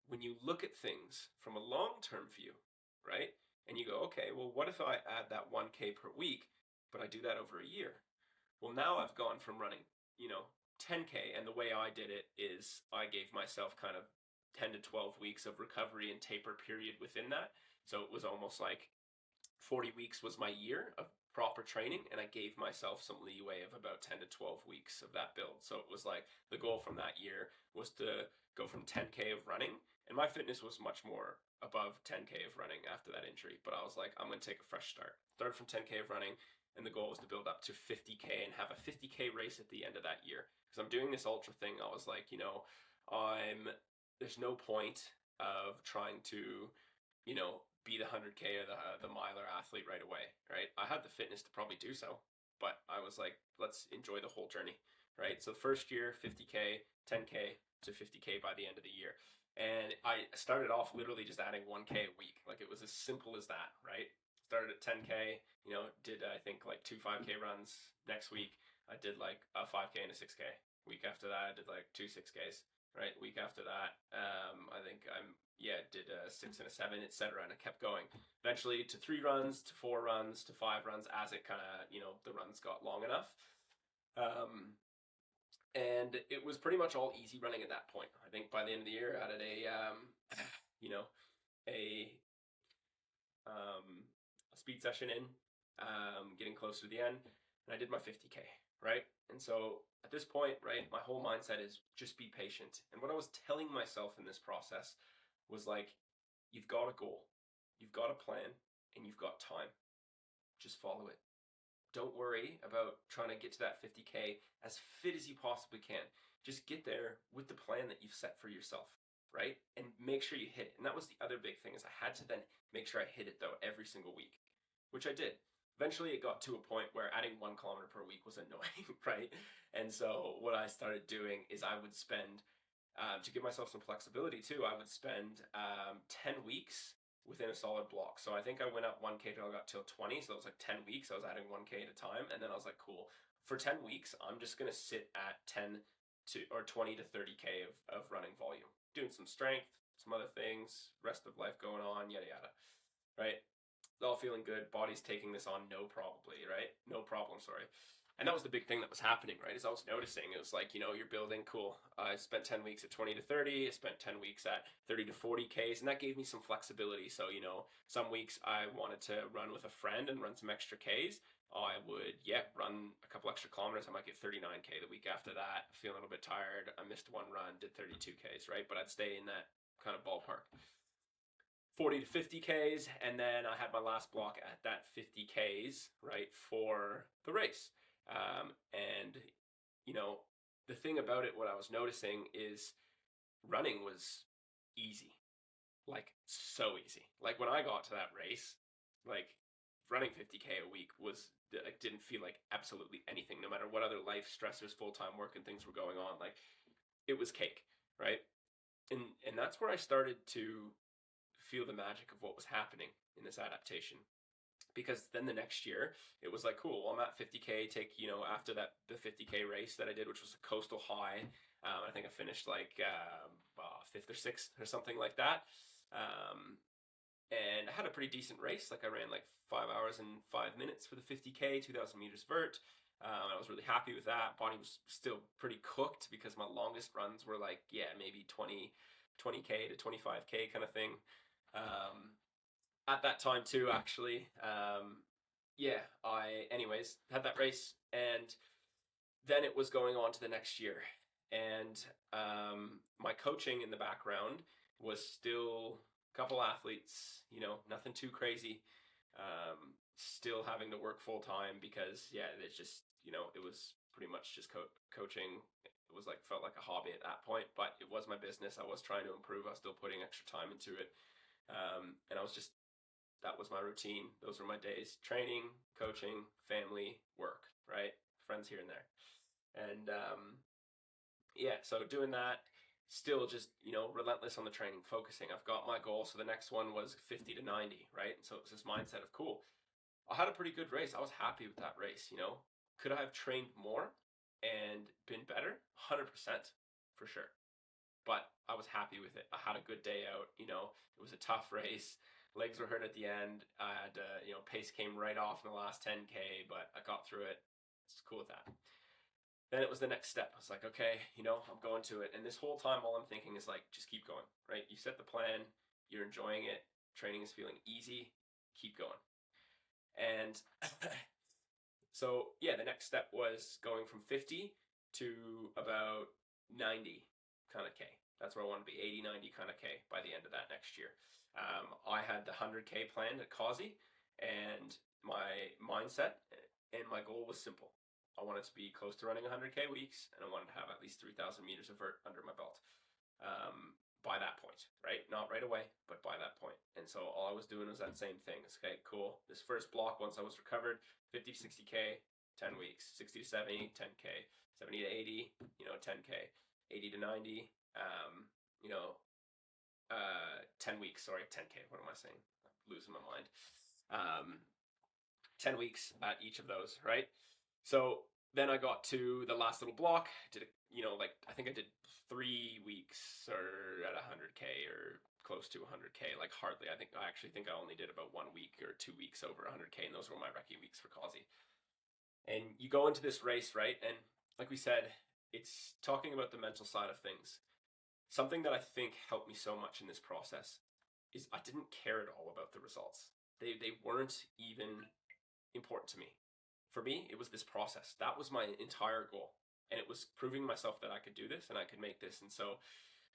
when you look at things from a long-term view, right? And you go, okay, well, what if I add that 1K per week, but I do that over a year? Well, now I've gone from running, you know, 10K, and the way I did it is I gave myself kind of 10 to 12 weeks of recovery and taper period within that. So it was almost like 40 weeks was my year of proper training, and I gave myself some leeway of about 10 to 12 weeks of that build. So it was like the goal from that year was to go from 10K of running, and my fitness was much more above 10K of running after that injury. But I was like, I'm going to take a fresh start. Started from 10K of running, and the goal was to build up to 50K and have a 50K race at the end of that year. Because I'm doing this ultra thing, I was like, you know, there's no point of trying to, you know, be the 100K or the miler athlete right away, right? I had the fitness to probably do so, but I was like, let's enjoy the whole journey, right? So first year, 50K, 10K to 50K by the end of the year. And I started off literally just adding 1K a week. Like it was as simple as that, right? Started at 10K, you know, did I think like 2 5K runs. Next week, I did like a 5K and a 6K. Week after that, I did like 2 6Ks, right? Week after that, I think did a 6 and a 7, etc. And I kept going. Eventually to 3 runs, to 4 runs, to 5 runs as it kind of, you know, the runs got long enough. And it was pretty much all easy running at that point. I think by the end of the year, I added you know, a speed session in, getting closer to the end, and I did my 50K, right? And so at this point, right, my whole mindset is just be patient. And what I was telling myself in this process was like, you've got a goal, you've got a plan, and you've got time. Just follow it. Don't worry about trying to get to that 50K as fit as you possibly can. Just get there with the plan that you've set for yourself, right? And make sure you hit it. And that was the other big thing is I had to then make sure I hit it though every single week, which I did. Eventually it got to a point where adding 1 kilometer per week was annoying, right? And so what I started doing is I would spend, to give myself some flexibility too, I would spend 10 weeks within a solid block. So I think I went up 1K till I got till 20. So it was like 10 weeks. I was adding 1K at a time. And then I was like, cool. For 10 weeks, I'm just going to sit at 10 to or 20 to 30K of running volume, doing some strength, some other things, rest of life going on, yada, yada, right? All feeling good. Body's taking this on no probably, right? No problem, sorry. And that was the big thing that was happening, right? As I was noticing, it was like, you know, you're building, cool. I spent 10 weeks at 20 to 30. I spent 10 weeks at 30 to 40Ks, and that gave me some flexibility. So, you know, some weeks I wanted to run with a friend and run some extra Ks. I would, run a couple extra kilometers. I might get 39K the week after that. Feel a little bit tired. I missed one run, did 32Ks, right? But I'd stay in that kind of ballpark. 40 to 50Ks, and then I had my last block at that 50Ks, right, for the race. And, you know, the thing about it, what I was noticing is running was easy, like so easy. Like when I got to that race, like running 50K a week was, like, didn't feel like absolutely anything, no matter what other life stressors, full-time work and things were going on. Like it was cake, right? And that's where I started to feel the magic of what was happening in this adaptation. because then the next year it was like, cool, well, I'm at 50K, take, after that, the 50K race that I did, which was a coastal high. I think I finished like fifth or sixth or something like that. And I had a pretty decent race. Like I ran like 5 hours and 5 minutes for the 50K, 2,000 meters vert. I was really happy with that. Body was still pretty cooked because my longest runs were like, yeah, maybe 20K to 25K kind of thing. At that time too, actually. Yeah, anyways, had that race, and then it was going on to the next year. And my coaching in the background was still a couple athletes, nothing too crazy. Still having to work full time because, yeah, it's just, it was pretty much just coaching. It was like, felt like a hobby at that point, but it was my business. I was trying to improve. I was still putting extra time into it. And I was just, that was my routine. Those were my days: training, coaching, family, work, right? Friends here and there. And yeah, so doing that, still just, relentless on the training, focusing. I've got my goal. So the next one was 50 to 90, right? And so it was this mindset of, cool, I had a pretty good race. I was happy with that race, Could I have trained more and been better? 100% for sure. But I was happy with it. I had a good day out, it was a tough race. Legs were hurt at the end. I had, pace came right off in the last 10K, but I got through it. It's cool with that. Then it was the next step. I was like, okay, I'm going to it. And this whole time, all I'm thinking is like, just keep going, right? You set the plan, you're enjoying it, training is feeling easy, keep going. And so, yeah, the next step was going from 50 to about 90 kind of K. That's where I want to be, 80, 90 kind of K by the end of that next year. I had the 100K planned at Causey, and my mindset and my goal was simple. I wanted to be close to running 100K weeks, and I wanted to have at least 3,000 meters of vert under my belt by that point, right? Not right away, but by that point. And so all I was doing was that same thing. It's okay, cool. This first block, once I was recovered, 50 to 60K, 10 weeks, 60 to 70, 10K, 70 to 80, 10K, 80 to 90, 10 weeks, sorry, 10K, what am I saying? I'm losing my mind. 10 weeks at each of those, right? So then I got to the last little block, did I think I did 3 weeks or at 100K or close to 100K, like hardly. I actually think I only did about 1 week or 2 weeks over 100K, and those were my recce weeks for Causey. And you go into this race, right? And like we said, it's talking about the mental side of things. Something that I think helped me so much in this process is I didn't care at all about the results. They weren't even important to me. For me, it was this process. That was my entire goal. And it was proving myself that I could do this and I could make this. And so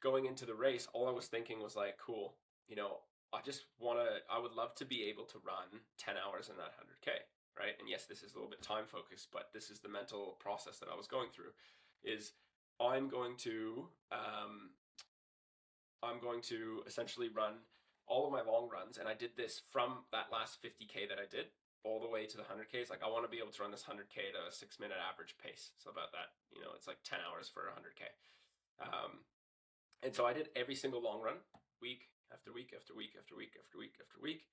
going into the race, all I was thinking was like, cool, I would love to be able to run 10 hours in that 100K, right? And yes, this is a little bit time focused, but this is the mental process that I was going through is I'm going to essentially run all of my long runs. And I did this from that last 50K that I did all the way to the 100Ks. Like I want to be able to run this 100K to a 6-minute average pace. So about that, it's like 10 hours for 100K. And so I did every single long run, week after week after week after week after week after week,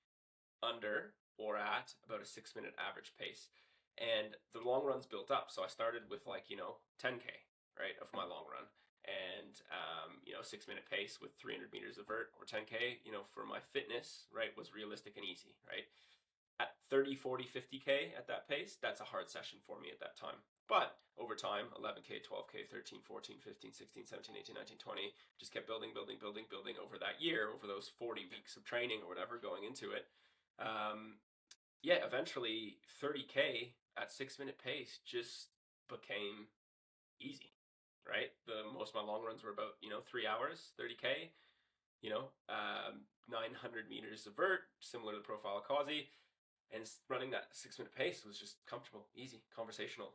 under or at about a 6-minute average pace. And the long runs built up. So I started with 10K, right, of my long run. And 6-minute pace with 300 meters of vert, or 10K, for my fitness, right, was realistic and easy, right? At 30, 40, 50K at that pace, that's a hard session for me at that time. But over time, 11K, 12K, 13, 14, 15, 16, 17, 18, 19, 20, just kept building over that year, over those 40 weeks of training or whatever going into it. Eventually 30K at 6-minute pace just became easy, right? Most of my long runs were about, 3 hours, 30K, 900 meters of vert, similar to the profile of Causey. And running that 6-minute pace was just comfortable, easy, conversational,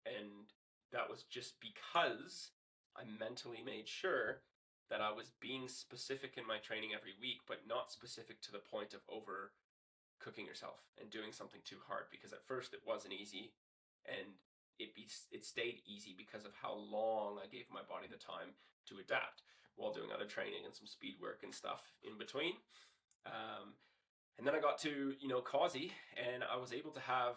and that was just because I mentally made sure that I was being specific in my training every week, but not specific to the point of over cooking yourself and doing something too hard, because at first it wasn't easy, and it stayed easy because of how long I gave my body the time to adapt while doing other training and some speed work and stuff in between. And then I got to, Causey, and I was able to have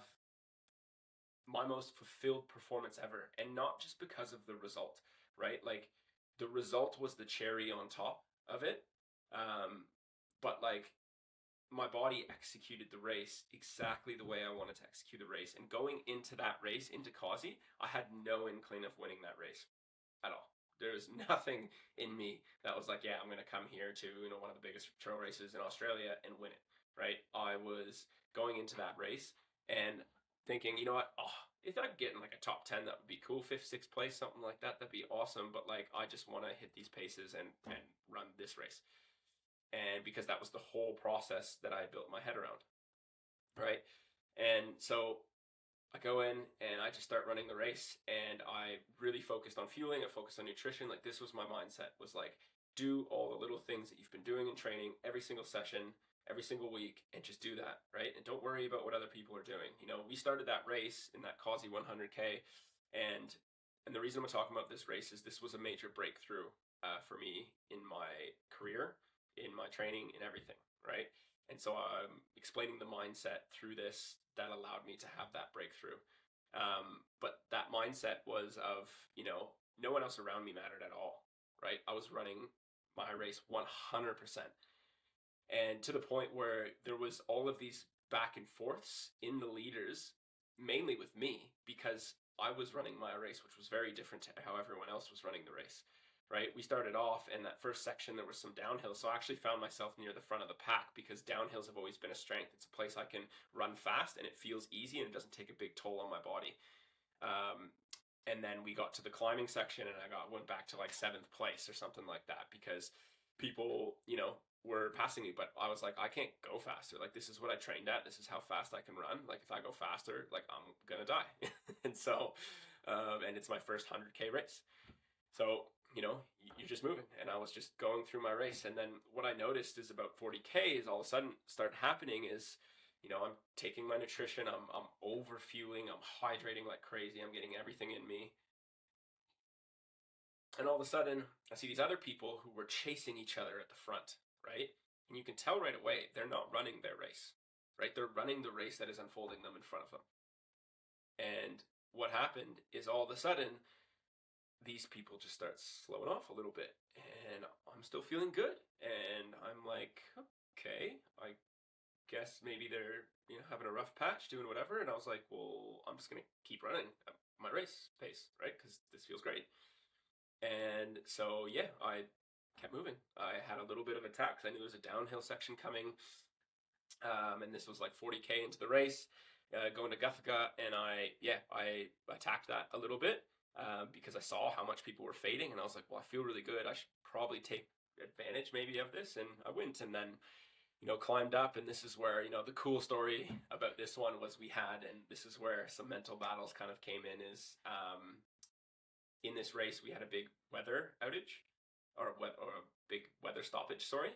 my most fulfilled performance ever. And not just because of the result, right? Like, the result was the cherry on top of it. Um, but like, my body executed the race exactly the way I wanted to execute the race. And going into that race, into Causey, I had no inkling of winning that race at all. There was nothing in me that was like, yeah, I'm going to come here to, one of the biggest trail races in Australia and win it, right? I was going into that race and thinking, you know what? Oh, if I could get in like a top 10, that would be cool. Fifth, sixth place, something like that. That'd be awesome. But like, I just want to hit these paces and run this race. And because that was the whole process that I built my head around, right? And so I go in and I just start running the race, and I really focused on fueling. I focused on nutrition. Like, this was my mindset, was like, do all the little things that you've been doing in training every single session, every single week, and just do that, right? And don't worry about what other people are doing. We started that race in that Causey 100K, and the reason I'm talking about this race is this was a major breakthrough for me in my career, in my training, in everything, right? And so I'm explaining the mindset through this that allowed me to have that breakthrough. But that mindset was of, no one else around me mattered at all, right? I was running my race 100%. And to the point where there was all of these back and forths in the leaders, mainly with me, because I was running my race, which was very different to how everyone else was running the race, right? We started off in that first section, there was some downhill. So I actually found myself near the front of the pack because downhills have always been a strength. It's a place I can run fast and it feels easy and it doesn't take a big toll on my body. And then we got to the climbing section and I went back to like 7th place or something like that because people, were passing me, but I was like, I can't go faster. Like, this is what I trained at. This is how fast I can run. Like, if I go faster, like, I'm gonna die. And so, and it's my first 100K race. So, you're just moving. And I was just going through my race. And then what I noticed is about 40K is all of a sudden start happening is, I'm taking my nutrition, I'm over fueling, I'm hydrating like crazy, I'm getting everything in me. And all of a sudden, I see these other people who were chasing each other at the front, right? And you can tell right away they're not running their race, right? They're running the race that is unfolding them in front of them. And what happened is all of a sudden, these people just start slowing off a little bit. And I'm still feeling good. And I'm like, okay, I guess maybe they're having a rough patch, doing whatever. And I was like, well, I'm just going to keep running at my race pace, right? Because this feels great. And so, yeah, I kept moving. I had a little bit of attack because I knew there was a downhill section coming. And this was like 40K into the race, going to Guthaga. And I attacked that a little bit because I saw how much people were fading. And I was like, well, I feel really good. I should probably take advantage maybe of this. And I went and then, climbed up. And this is where, the cool story about this one was and this is where some mental battles kind of came in, is in this race, we had a big weather outage, or a big weather stoppage, sorry,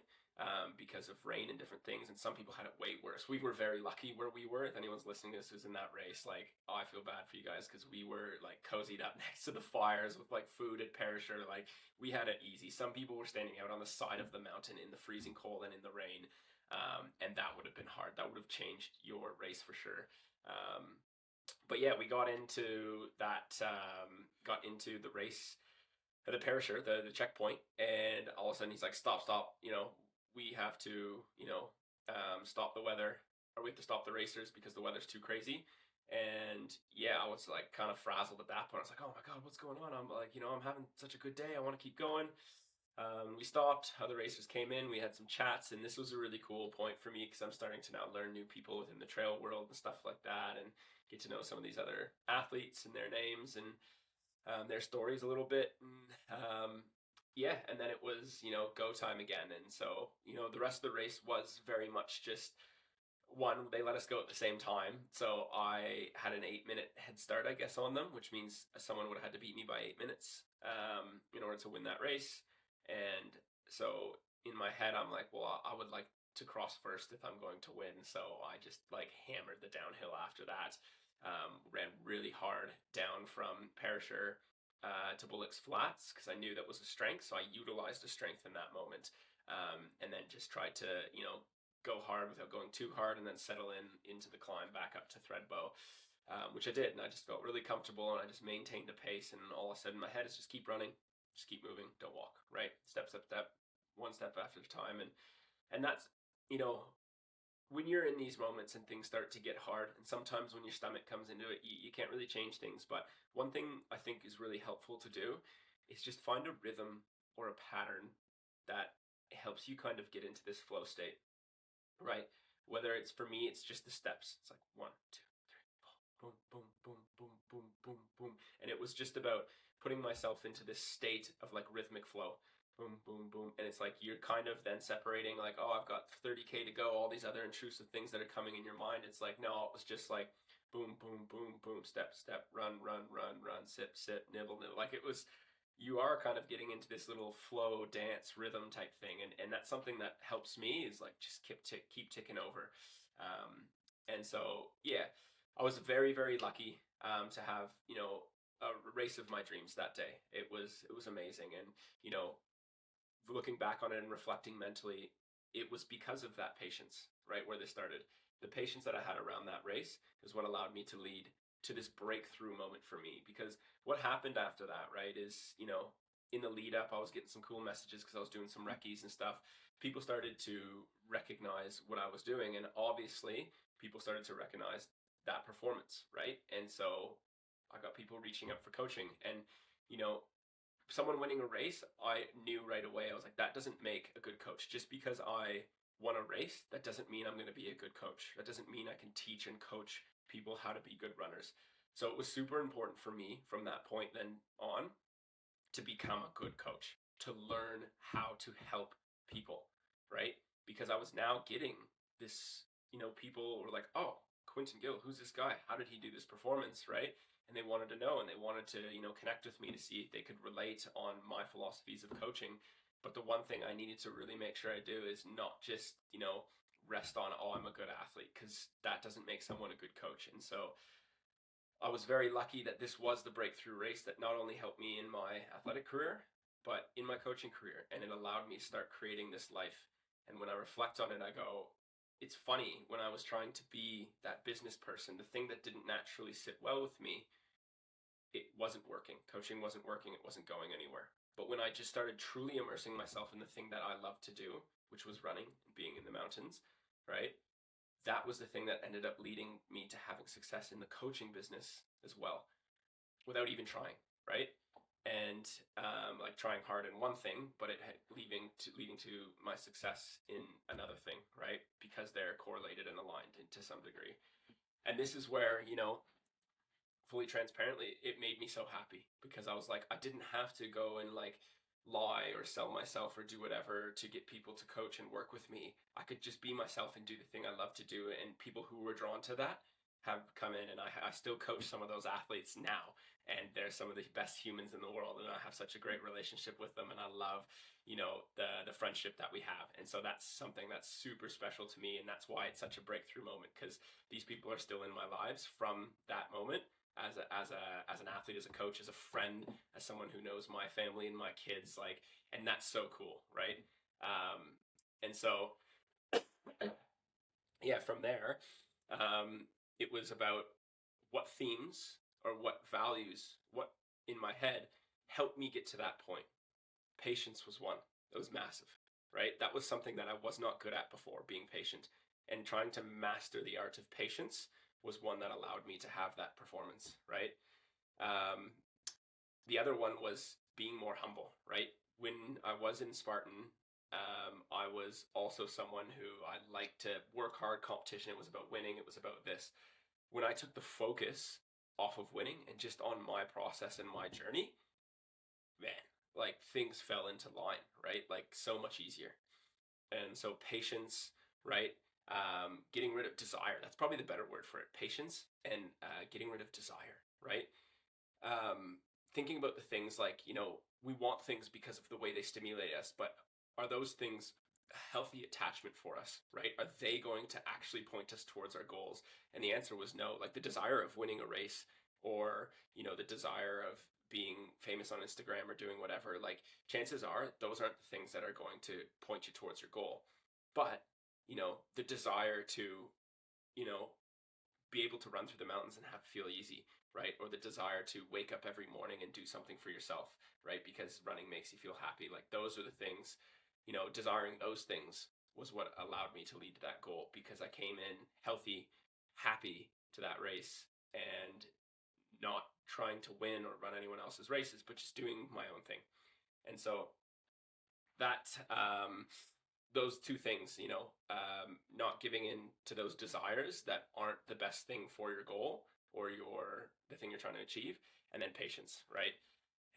because of rain and different things. And some people had it way worse. We were very lucky where we were. If anyone's listening to this who's in that race, like, oh, I feel bad for you guys because we were like cozied up next to the fires with like food at Perisher. Like, we had it easy. Some people were standing out on the side of the mountain in the freezing cold and in the rain. And that would have been hard. That would have changed your race for sure. But yeah, we got into the race, the Perisher, the checkpoint, and all of a sudden he's like, stop, we have to, stop the weather, or we have to stop the racers because the weather's too crazy. And yeah, I was like kind of frazzled at that point. I was like, oh my God, what's going on? I'm like, I'm having such a good day. I want to keep going. We stopped, other racers came in, we had some chats, and this was a really cool point for me because I'm starting to now learn new people within the trail world and stuff like that, and get to know some of these other athletes and their names and their stories a little bit. Yeah, and then it was, go time again. And so, the rest of the race was very much just one, they let us go at the same time. So I had an 8-minute head start, I guess, on them, which means someone would have had to beat me by 8 minutes in order to win that race. And so in my head, I'm like, well, I would like to cross first if I'm going to win. So I just like hammered the downhill after that. Ran really hard down from Perisher to Bullock's Flats because I knew that was a strength. So I utilized a strength in that moment. And then just tried to, go hard without going too hard, and then settle into the climb back up to Threadbow, which I did, and I just felt really comfortable, and I just maintained a pace, and all of a sudden my head is just keep running, just keep moving, don't walk, right? Step, step, step, one step after a time, and that's, you know, when you're in these moments and things start to get hard, and sometimes when your stomach comes into it, you can't really change things. But one thing I think is really helpful to do is just find a rhythm or a pattern that helps you kind of get into this flow state, right? Whether it's, for me, it's just the steps. It's like 1, 2, 3, 4, boom, boom, boom, boom, boom, boom, boom. And it was just about putting myself into this state of like rhythmic flow. Boom, boom, boom. And it's like you're kind of then separating, like, oh, I've got 30K to go, all these other intrusive things that are coming in your mind. It's like, no, it was just like boom, boom, boom, boom, step, step, run, run, run, run, sip, sip, nibble, nibble. Like it was, you are kind of getting into this little flow dance rhythm type thing. And that's something that helps me, is like just keep ticking over. And so, yeah, I was very, very lucky to have, you know, a race of my dreams that day. It was amazing. And, you know, looking back on it and reflecting mentally, it was because of that patience, right, where this started. The patience that I had around that race is what allowed me to lead to this breakthrough moment for me. Because what happened after that, right, is, you know, in the lead up, I was getting some cool messages because I was doing some recce's and stuff. People started to recognize what I was doing, and obviously, people started to recognize that performance, right? And so I got people reaching up for coaching, and you know, someone winning a race, I knew right away, I was like, that doesn't make a good coach. Just because I won a race, that doesn't mean I'm going to be a good coach. That doesn't mean I can teach and coach people how to be good runners. So it was super important for me from that point then on to become a good coach, to learn how to help people, right? Because I was now getting this, you know, people were like, oh, Quinton Gill, who's this guy? How did he do this performance, right? And they wanted to know, and they wanted to, you know, connect with me to see if they could relate on my philosophies of coaching. But the one thing I needed to really make sure I do is not just, you know, rest on, oh, I'm a good athlete, because that doesn't make someone a good coach. And so I was very lucky that this was the breakthrough race that not only helped me in my athletic career, but in my coaching career. And it allowed me to start creating this life. And when I reflect on it, I go, it's funny, when I was trying to be that business person, the thing that didn't naturally sit well with me, it wasn't working. Coaching wasn't working. It wasn't going anywhere. But when I just started truly immersing myself in the thing that I love to do, which was running and being in the mountains, right? That was the thing that ended up leading me to having success in the coaching business as well, without even trying, right? And like trying hard in one thing, but it leading to my success in another thing, right? Because they're correlated and aligned to some degree. And this is where, you know, fully transparently, it made me so happy, because I was like, I didn't have to go and like lie or sell myself or do whatever to get people to coach and work with me. I could just be myself and do the thing I love to do. And people who were drawn to that have come in, and I still coach some of those athletes now. And they're some of the best humans in the world. And I have such a great relationship with them. And I love, you know, the friendship that we have. And so that's something that's super special to me. And that's why it's such a breakthrough moment, because these people are still in my lives from that moment, as an athlete, as a coach, as a friend, as someone who knows my family and my kids, like, and that's so cool, right? And so, yeah, from there, it was about what themes or what values, what in my head helped me get to that point. Patience was one. That was massive, right? That was something that I was not good at before, being patient. And trying to master the art of patience was one that allowed me to have that performance, right? Um, the other one was being more humble, right? When I was in Spartan, I was also someone who I liked to work hard. Competition, it was about winning, it was about this. When I took the focus off of winning and just on my process and my journey, man, like things fell into line, right? Like so much easier. And so patience, right? Getting rid of desire. That's probably the better word for it. Patience and getting rid of desire, right? um, Thinking about the things like, you know, we want things because of the way they stimulate us, but are those things a healthy attachment for us, right? Are they going to actually point us towards our goals? And the answer was no. Like the desire of winning a race, or, you know, the desire of being famous on Instagram or doing whatever, like chances are those aren't the things that are going to point you towards your goal. But the desire to, you know, be able to run through the mountains and have it feel easy, right? Or the desire to wake up every morning and do something for yourself, right? Because running makes you feel happy. Like those are the things, desiring those things was what allowed me to lead to that goal, because I came in healthy, happy to that race, and not trying to win or run anyone else's races, but just doing my own thing. And so that those two things, not giving in to those desires that aren't the best thing for your goal or the thing you're trying to achieve, and then patience, right?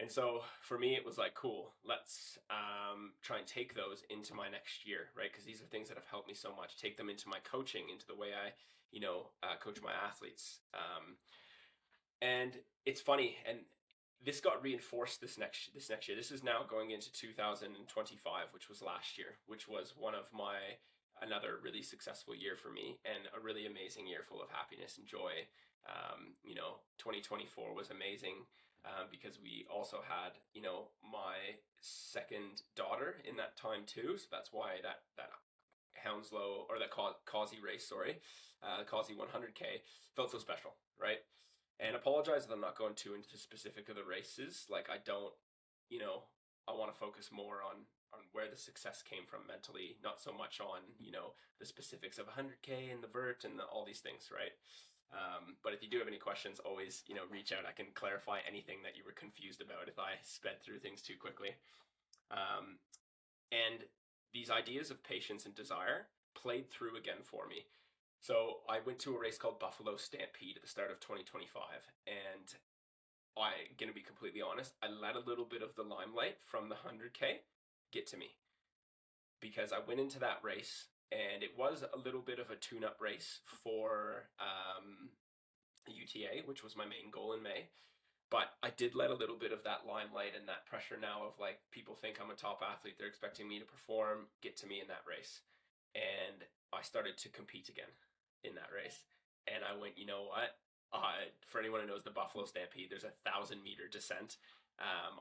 And so for me, it was like, cool, let's try and take those into my next year, right? Because these are things that have helped me so much. Take them into my coaching, into the way I, coach my athletes. And it's funny, and this got reinforced this next year. This is now going into 2025, which was last year, which was one of another really successful year for me, and a really amazing year full of happiness and joy. 2024 was amazing, because we also had, my second daughter in that time too. So that's why that Hounslow, or that Causey race, sorry, Causey 100K felt so special, right? And apologize that I'm not going too into the specific of the races. Like I don't, I want to focus more on where the success came from mentally, not so much on the specifics of 100K and the vert and all these things, right? But if you do have any questions, always reach out. I can clarify anything that you were confused about if I sped through things too quickly. And these ideas of patience and desire played through again for me. So I went to a race called Buffalo Stampede at the start of 2025, and I'm going to be completely honest, I let a little bit of the limelight from the 100K get to me, because I went into that race and it was a little bit of a tune-up race for UTA, which was my main goal in May. But I did let a little bit of that limelight and that pressure now of like, people think I'm a top athlete, they're expecting me to perform, get to me in that race. And I started to compete again in that race. And I went, you know what? For anyone who knows the Buffalo Stampede, there's a 1,000-meter descent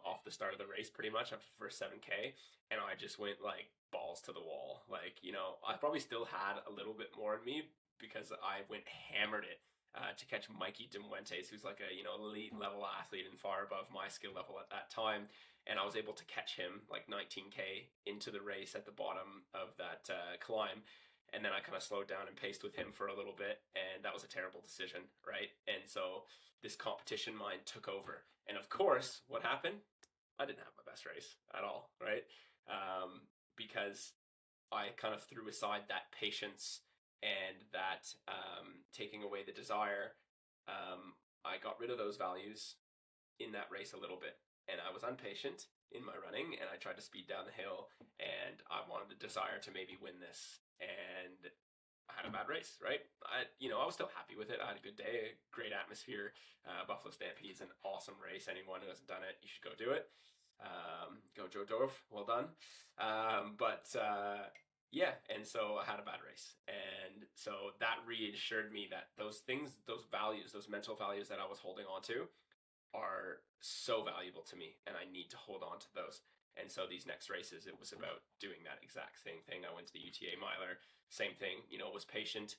off the start of the race, pretty much up to the first 7K. And I just went like balls to the wall. Like, I probably still had a little bit more in me, because I went hammered it to catch Mikey Demuentes, who's like a elite level athlete and far above my skill level at that time. And I was able to catch him like 19K into the race at the bottom of that climb. And then I kind of slowed down and paced with him for a little bit, and that was a terrible decision, right? And so this competition mind took over. And of course, what happened? I didn't have my best race at all, right? Because I kind of threw aside that patience and that taking away the desire. I got rid of those values in that race a little bit, and I was impatient in my running, and I tried to speed down the hill, and I wanted the desire to maybe win this, and I had a bad race, right? I was still happy with it. I had a good day, a great atmosphere. Buffalo Stampede is an awesome race. Anyone who hasn't done it, you should go do it. Go Joe Dorf, well done. Yeah, and so I had a bad race. And so that reassured me that those things, those values, those mental values that I was holding on to are so valuable to me, and I need to hold on to those. And so these next races, it was about doing that exact same thing. I went to the UTA Miler, same thing, was patient,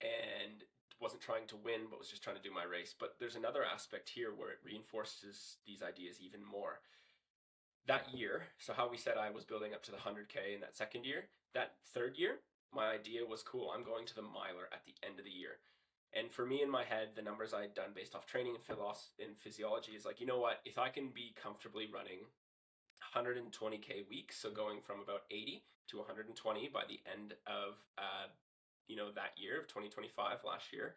and wasn't trying to win, but was just trying to do my race. But there's another aspect here where it reinforces these ideas even more. That year, so how we said I was building up to the 100K in that second year, that third year, my idea was, cool, I'm going to the miler at the end of the year. And for me, in my head, the numbers I had done based off training and physiology is like, you know what, if I can be comfortably running 120K weeks, so going from about 80 to 120 by the end of that year of 2025 last year,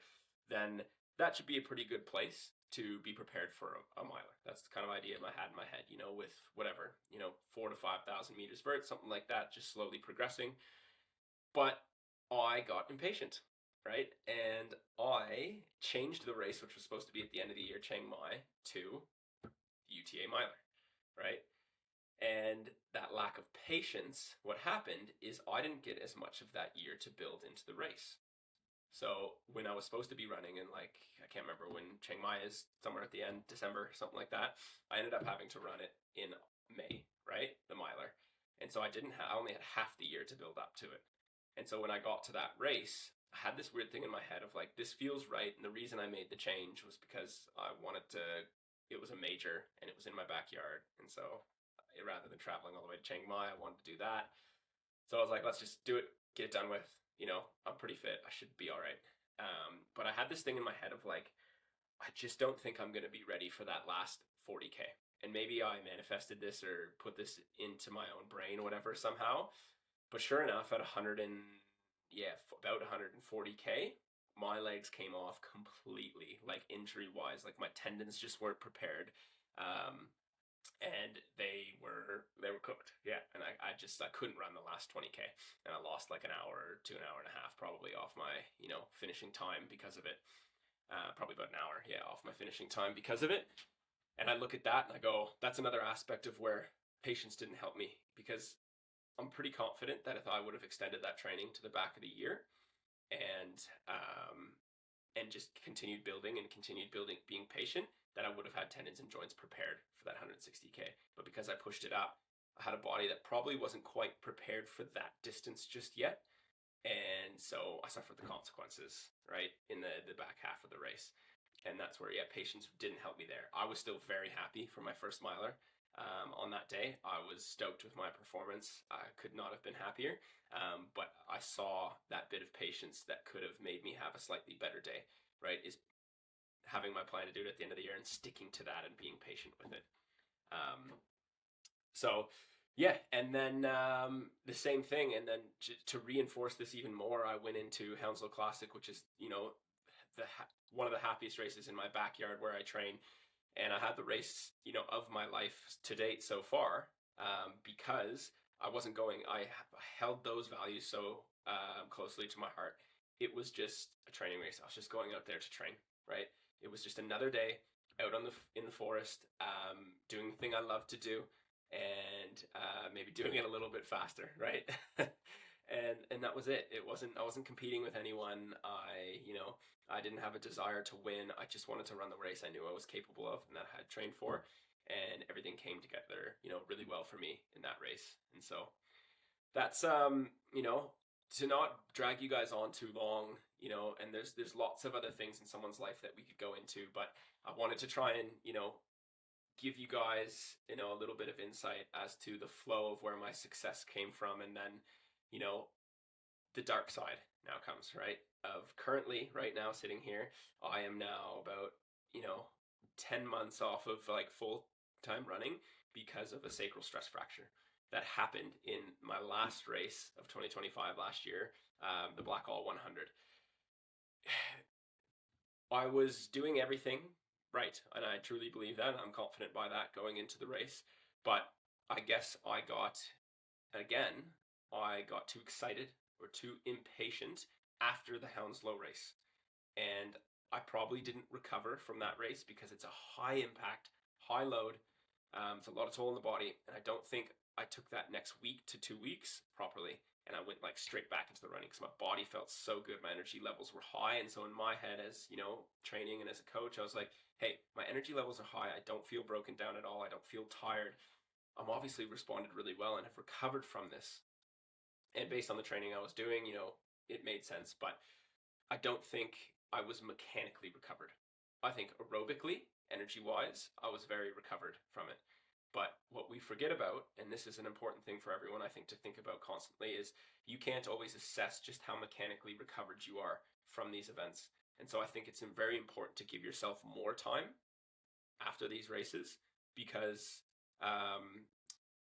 then that should be a pretty good place to be prepared for a miler. That's the kind of idea I had in my head, with whatever, 4 to 5,000 meters vert, something like that, just slowly progressing. But I got impatient, right? And I changed the race, which was supposed to be at the end of the year, Chiang Mai, to UTA miler, right? And that lack of patience, what happened is I didn't get as much of that year to build into the race. So when I was supposed to be running in, like, I can't remember when Chiang Mai is, somewhere at the end, December, something like that, I ended up having to run it in May, right? The miler. And so I only had half the year to build up to it. And so when I got to that race, I had this weird thing in my head of like, this feels right. And the reason I made the change was because I wanted to, it was a major and it was in my backyard. And so rather than traveling all the way to Chiang Mai, I wanted to do that. So I was like, let's just do it, get it done with. You know, I'm pretty fit. I should be all right. But I had this thing in my head of like, I just don't think I'm going to be ready for that last 40K. And maybe I manifested this or put this into my own brain or whatever somehow. But sure enough, at 100 and yeah, about 140K, my legs came off completely, like injury wise. Like my tendons just weren't prepared. Um, and they were cooked. Yeah, and I couldn't run the last 20K, and I lost like an hour to an hour and a half probably off my finishing time because of it. Probably about an hour, yeah, off my finishing time because of it. And I look at that and I go, that's another aspect of where patience didn't help me, because I'm pretty confident that if I would have extended that training to the back of the year and just continued building, being patient, that I would have had tendons and joints prepared for that 160K. But because I pushed it up, I had a body that probably wasn't quite prepared for that distance just yet. And so I suffered the consequences, right, in the back half of the race. And that's where, yeah, patience didn't help me there. I was still very happy for my first miler. On that day, I was stoked with my performance. I could not have been happier. But I saw that bit of patience that could have made me have a slightly better day, right? Is having my plan to do it at the end of the year and sticking to that and being patient with it. Um, so yeah, and then the same thing, and then to reinforce this even more, I went into Hounslow Classic, which is the one of the happiest races in my backyard where I train, and I had the race of my life to date so far, because I wasn't going. I held those values so closely to my heart. It was just a training race. I was just going out there to train, right? It was just another day out in the forest, doing the thing I love to do, and maybe doing it a little bit faster, right? And that was it. I wasn't competing with anyone. I didn't have a desire to win. I just wanted to run the race I knew I was capable of and that I had trained for, and everything came together, really well for me in that race. And so that's to not drag you guys on too long, and there's lots of other things in someone's life that we could go into, but I wanted to try and give you guys a little bit of insight as to the flow of where my success came from, and then you know the dark side now comes, right? Of currently, right now, sitting here, I am now about 10 months off of like full time running because of a sacral stress fracture that happened in my last race of 2025 last year, the Blackall 100. I was doing everything right, and I truly believe that. I'm confident by that going into the race. But I guess again, I got too excited or too impatient after the Hounslow race. And I probably didn't recover from that race because it's a high impact, high load. It's a lot of toll on the body. And I don't think I took that next week to 2 weeks properly. And I went like straight back into the running because my body felt so good. My energy levels were high. And so in my head, as training and as a coach, I was like, hey, my energy levels are high. I don't feel broken down at all. I don't feel tired. I'm obviously responded really well and have recovered from this. And based on the training I was doing, it made sense. But I don't think I was mechanically recovered. I think aerobically, energy wise, I was very recovered from it. But what we forget about, and this is an important thing for everyone, I think, to think about constantly, is you can't always assess just how mechanically recovered you are from these events. And so I think it's very important to give yourself more time after these races, because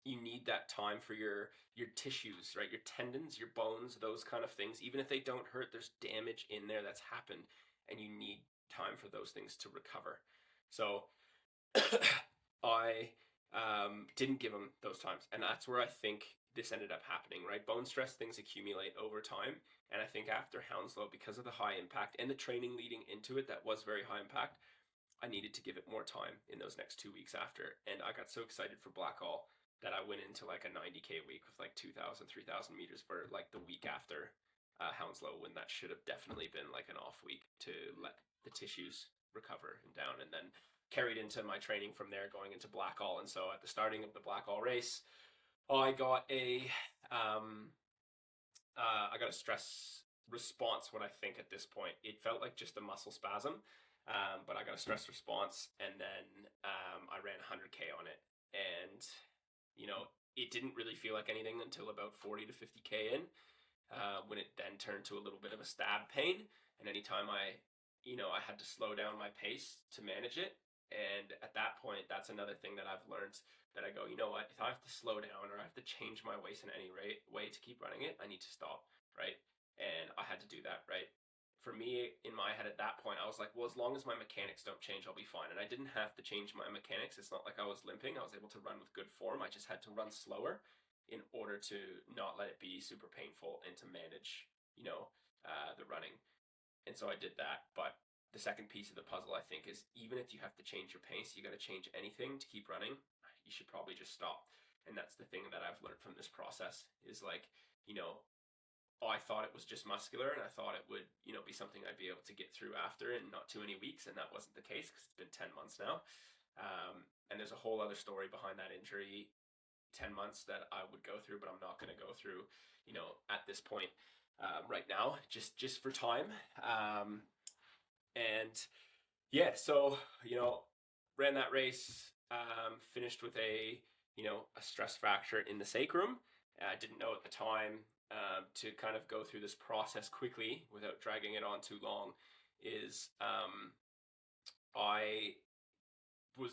you need that time for your tissues, right? Your tendons, your bones, those kind of things. Even if they don't hurt, there's damage in there that's happened, and you need time for those things to recover. So I didn't give them those times, and that's where I think this ended up happening, right? Bone stress things accumulate over time, and I think after Hounslow, because of the high impact and the training leading into it that was very high impact, I needed to give it more time in those next 2 weeks after. And I got so excited for Blackall that I went into like a 90K week with like 2,000, 3,000 meters for like the week after Hounslow, when that should have definitely been like an off week to let the tissues recover and down, and then carried into my training from there going into Blackall. And so at the starting of the Blackall race, I got a um, I got a stress response. What I think at this point, it felt like just a muscle spasm, but I got a stress response, and then I ran 100K on it, and you know, it didn't really feel like anything until about 40 to 50K in, when it then turned to a little bit of a stab pain. And anytime I had to slow down my pace to manage it. And at that point, that's another thing that I've learned, that I go, you know what, if I have to slow down or I have to change my ways in any way to keep running it, I need to stop, right? And I had to do that, right? For me, in my head at that point, I was like, well, as long as my mechanics don't change, I'll be fine. And I didn't have to change my mechanics. It's not like I was limping. I was able to run with good form. I just had to run slower in order to not let it be super painful and to manage, the running. And so I did that. But the second piece of the puzzle, I think, is even if you have to change your pace, you got to change anything to keep running, you should probably just stop. And that's the thing that I've learned from this process is like, you know, I thought it was just muscular and I thought it would, be something I'd be able to get through after in not too many weeks. And that wasn't the case because it's been 10 months now. And there's a whole other story behind that injury, 10 months, that I would go through, but I'm not going to go through, at this point, right now, just for time. And yeah, so, ran that race, finished with a stress fracture in the sacrum. I didn't know at the time, to kind of go through this process quickly without dragging it on too long, is I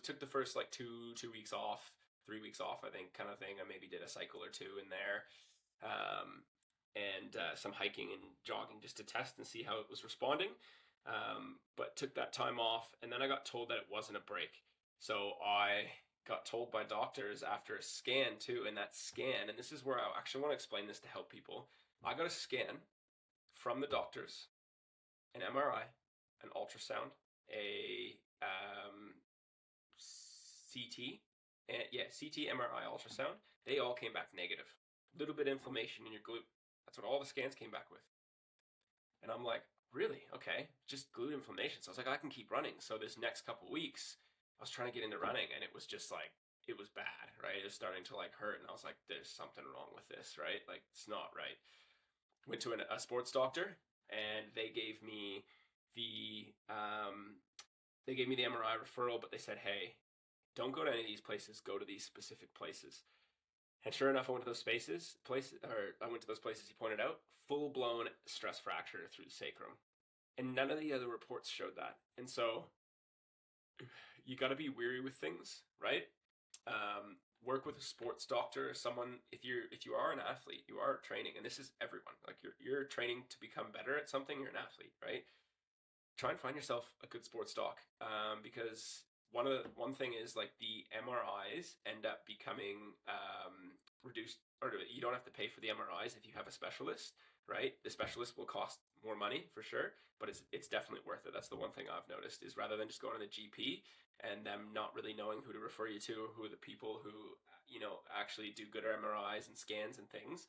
took the first like two weeks off, 3 weeks off, I think, kind of thing. I maybe did a cycle or two in there, and some hiking and jogging just to test and see how it was responding. But took that time off, and then I got told that it wasn't a break. So I got told by doctors after a scan too, and that scan, and this is where I actually want to explain this to help people. I got a scan from the doctors, an MRI, an ultrasound, a CT, and yeah, CT, MRI, ultrasound. They all came back negative. A little bit of inflammation in your glute. That's what all the scans came back with. And I'm like, really? Okay, just glute inflammation. So I was like, I can keep running. So this next couple weeks, I was trying to get into running, and it was just like, it was bad, right? It was starting to like hurt, and I was like, there's something wrong with this, right? Like, it's not right. Went to a sports doctor, and the they gave me the MRI referral, but they said, hey, don't go to any of these places. Go to these specific places. And sure enough, I went to those places he pointed out. Full blown stress fracture through the sacrum, and none of the other reports showed that. And so you got to be weary with things, right? Work with a sports doctor, someone. If you are an athlete, you are training, and this is everyone. Like you're training to become better at something. You're an athlete, right? Try and find yourself a good sports doc, because one thing is like the MRIs end up becoming reduced, or you don't have to pay for the MRIs if you have a specialist, right? The specialist will cost more money for sure, but it's definitely worth it. That's the one thing I've noticed, is rather than just going to the GP and them not really knowing who to refer you to, or who are the people who actually do good MRIs and scans and things.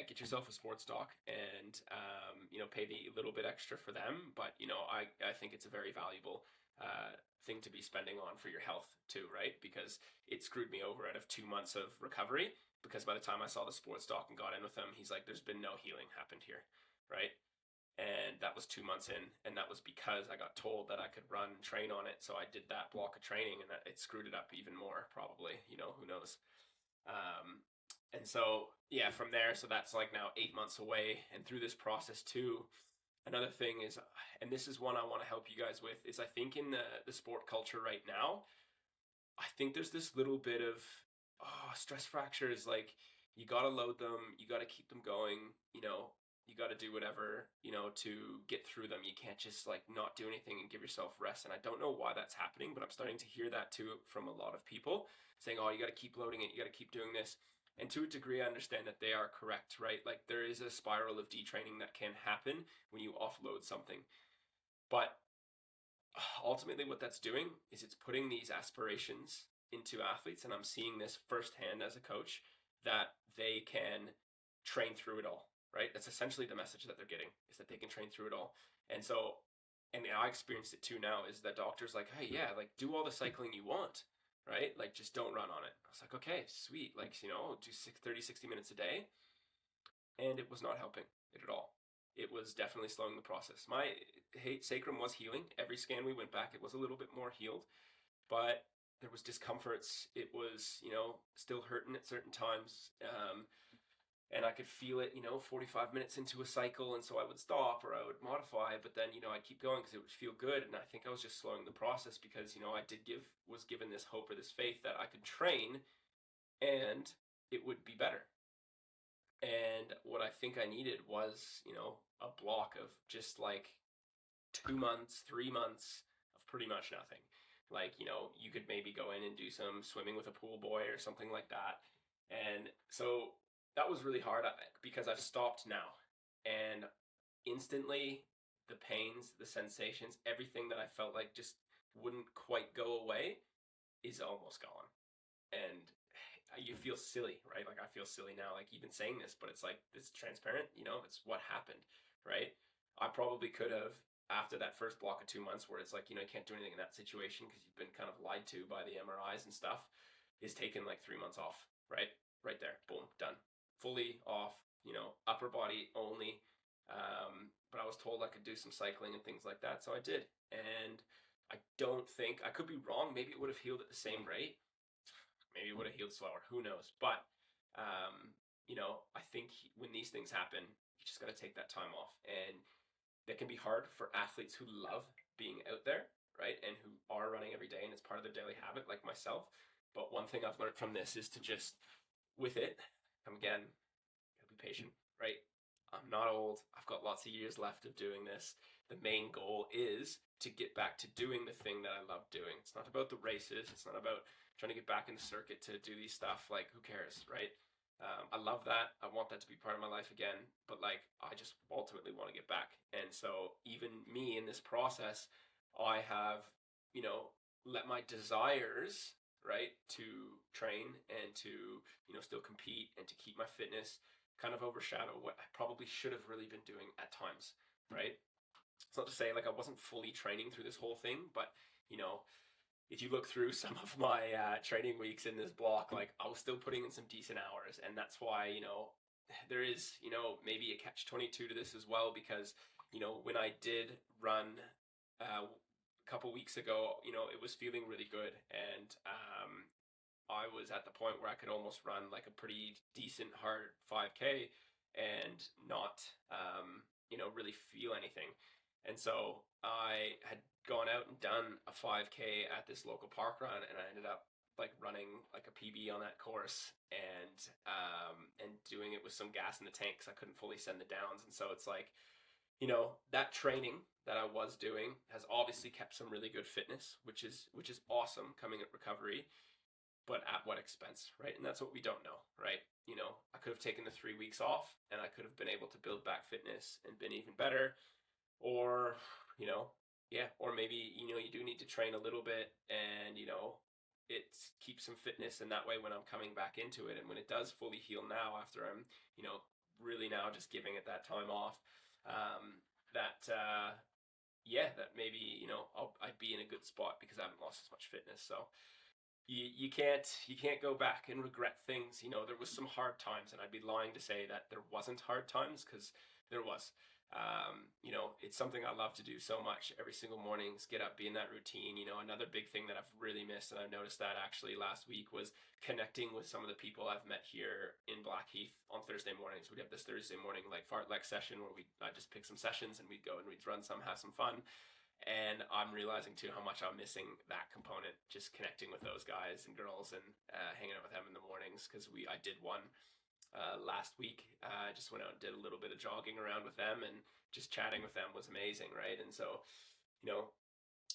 Get yourself a sports doc, and pay the little bit extra for them, but I think it's a very valuable thing to be spending on for your health too, right? Because it screwed me over out of 2 months of recovery, because by the time I saw the sports doc and got in with him, he's like, there's been no healing happened here, right? And that was 2 months in, and that was because I got told that I could run and train on it. So I did that block of training, and that it screwed it up even more, probably. Who knows? um, and so yeah, from there, so that's like now 8 months away. And through this process too, another thing is, and this is one I want to help you guys with, is I think in the sport culture right now, I think there's this little bit of, stress fractures. Like, you got to load them, you got to keep them going, you got to do whatever, to get through them. You can't just like not do anything and give yourself rest. And I don't know why that's happening, but I'm starting to hear that too from a lot of people saying, oh, you got to keep loading it, you got to keep doing this. And to a degree, I understand that they are correct, right? Like, there is a spiral of detraining that can happen when you offload something. But ultimately, what that's doing is it's putting these aspirations into athletes. And I'm seeing this firsthand as a coach, that they can train through it all, right? That's essentially the message that they're getting, is that they can train through it all. And so, and I experienced it too now, is that doctors like, hey, yeah, like, do all the cycling you want, right? Like, just don't run on it. I was like, okay, sweet. Like, do 30, 60 minutes a day. And it was not helping it at all. It was definitely slowing the process. My sacrum was healing. Every scan we went back, it was a little bit more healed, but there was discomforts. It was, still hurting at certain times. And I could feel it, 45 minutes into a cycle. And so I would stop or I would modify, but then, I'd keep going because it would feel good. And I think I was just slowing the process because, was given this hope or this faith that I could train and it would be better. And what I think I needed was, a block of just like 2 months, 3 months of pretty much nothing. Like, you could maybe go in and do some swimming with a pool boy or something like that. And so that was really hard because I've stopped now. And instantly, the pains, the sensations, everything that I felt like just wouldn't quite go away is almost gone. And you feel silly, right? Like, I feel silly now, like even saying this, but it's like, it's transparent, it's what happened, right? I probably could have, after that first block of 2 months where it's like, you can't do anything in that situation because you've been kind of lied to by the MRIs and stuff, is taken like 3 months off, right? Right there, boom, done. Fully off, upper body only. But I was told I could do some cycling and things like that, so I did. And I don't think, I could be wrong, maybe it would have healed at the same rate. Maybe it would have healed slower. Who knows? But I think when these things happen, you just got to take that time off, and that can be hard for athletes who love being out there, right, and who are running every day, and it's part of their daily habit, like myself. But one thing I've learned from this is to just, with it, come again, gotta be patient, right? I'm not old. I've got lots of years left of doing this. The main goal is to get back to doing the thing that I love doing. It's not about the races. It's not about trying to get back in the circuit to do these stuff. Like, who cares, right? I love that. I want that to be part of my life again. But like, I just ultimately want to get back. And so even me in this process, I have, let my desires, right, to train and to, still compete and to keep my fitness kind of overshadow what I probably should have really been doing at times, right? It's not to say like I wasn't fully training through this whole thing, but if you look through some of my training weeks in this block, like I was still putting in some decent hours, and that's why there is maybe a catch 22 to this as well, because when I did run a couple weeks ago, it was feeling really good, and I was at the point where I could almost run like a pretty decent hard 5K and not, really feel anything. And so I had gone out and done a 5K at this local park run, and I ended up like running like a PB on that course, and doing it with some gas in the tank because I couldn't fully send the downs. And so it's like, that training that I was doing has obviously kept some really good fitness, which is awesome coming at recovery, but at what expense, right? And that's what we don't know, right? I could have taken the 3 weeks off and I could have been able to build back fitness and been even better. Or, yeah, or maybe, you do need to train a little bit and, it keeps some fitness. And that way, when I'm coming back into it and when it does fully heal now, after I'm, really now just giving it that time off, that, yeah, that maybe, I'd be in a good spot because I haven't lost as much fitness. So, you can't go back and regret things. There was some hard times, and I'd be lying to say that there wasn't hard times, because there was. It's something I love to do so much every single morning is get up, be in that routine. Another big thing that I've really missed, and I noticed that actually last week, was connecting with some of the people I've met here in Blackheath on Thursday mornings. We'd have this Thursday morning like fartlek session where I just pick some sessions and we'd go and we'd run some, have some fun. And I'm realizing too how much I'm missing that component, just connecting with those guys and girls and hanging out with them in the mornings, because I did one last week. I just went out and did a little bit of jogging around with them, and just chatting with them was amazing, right? And so,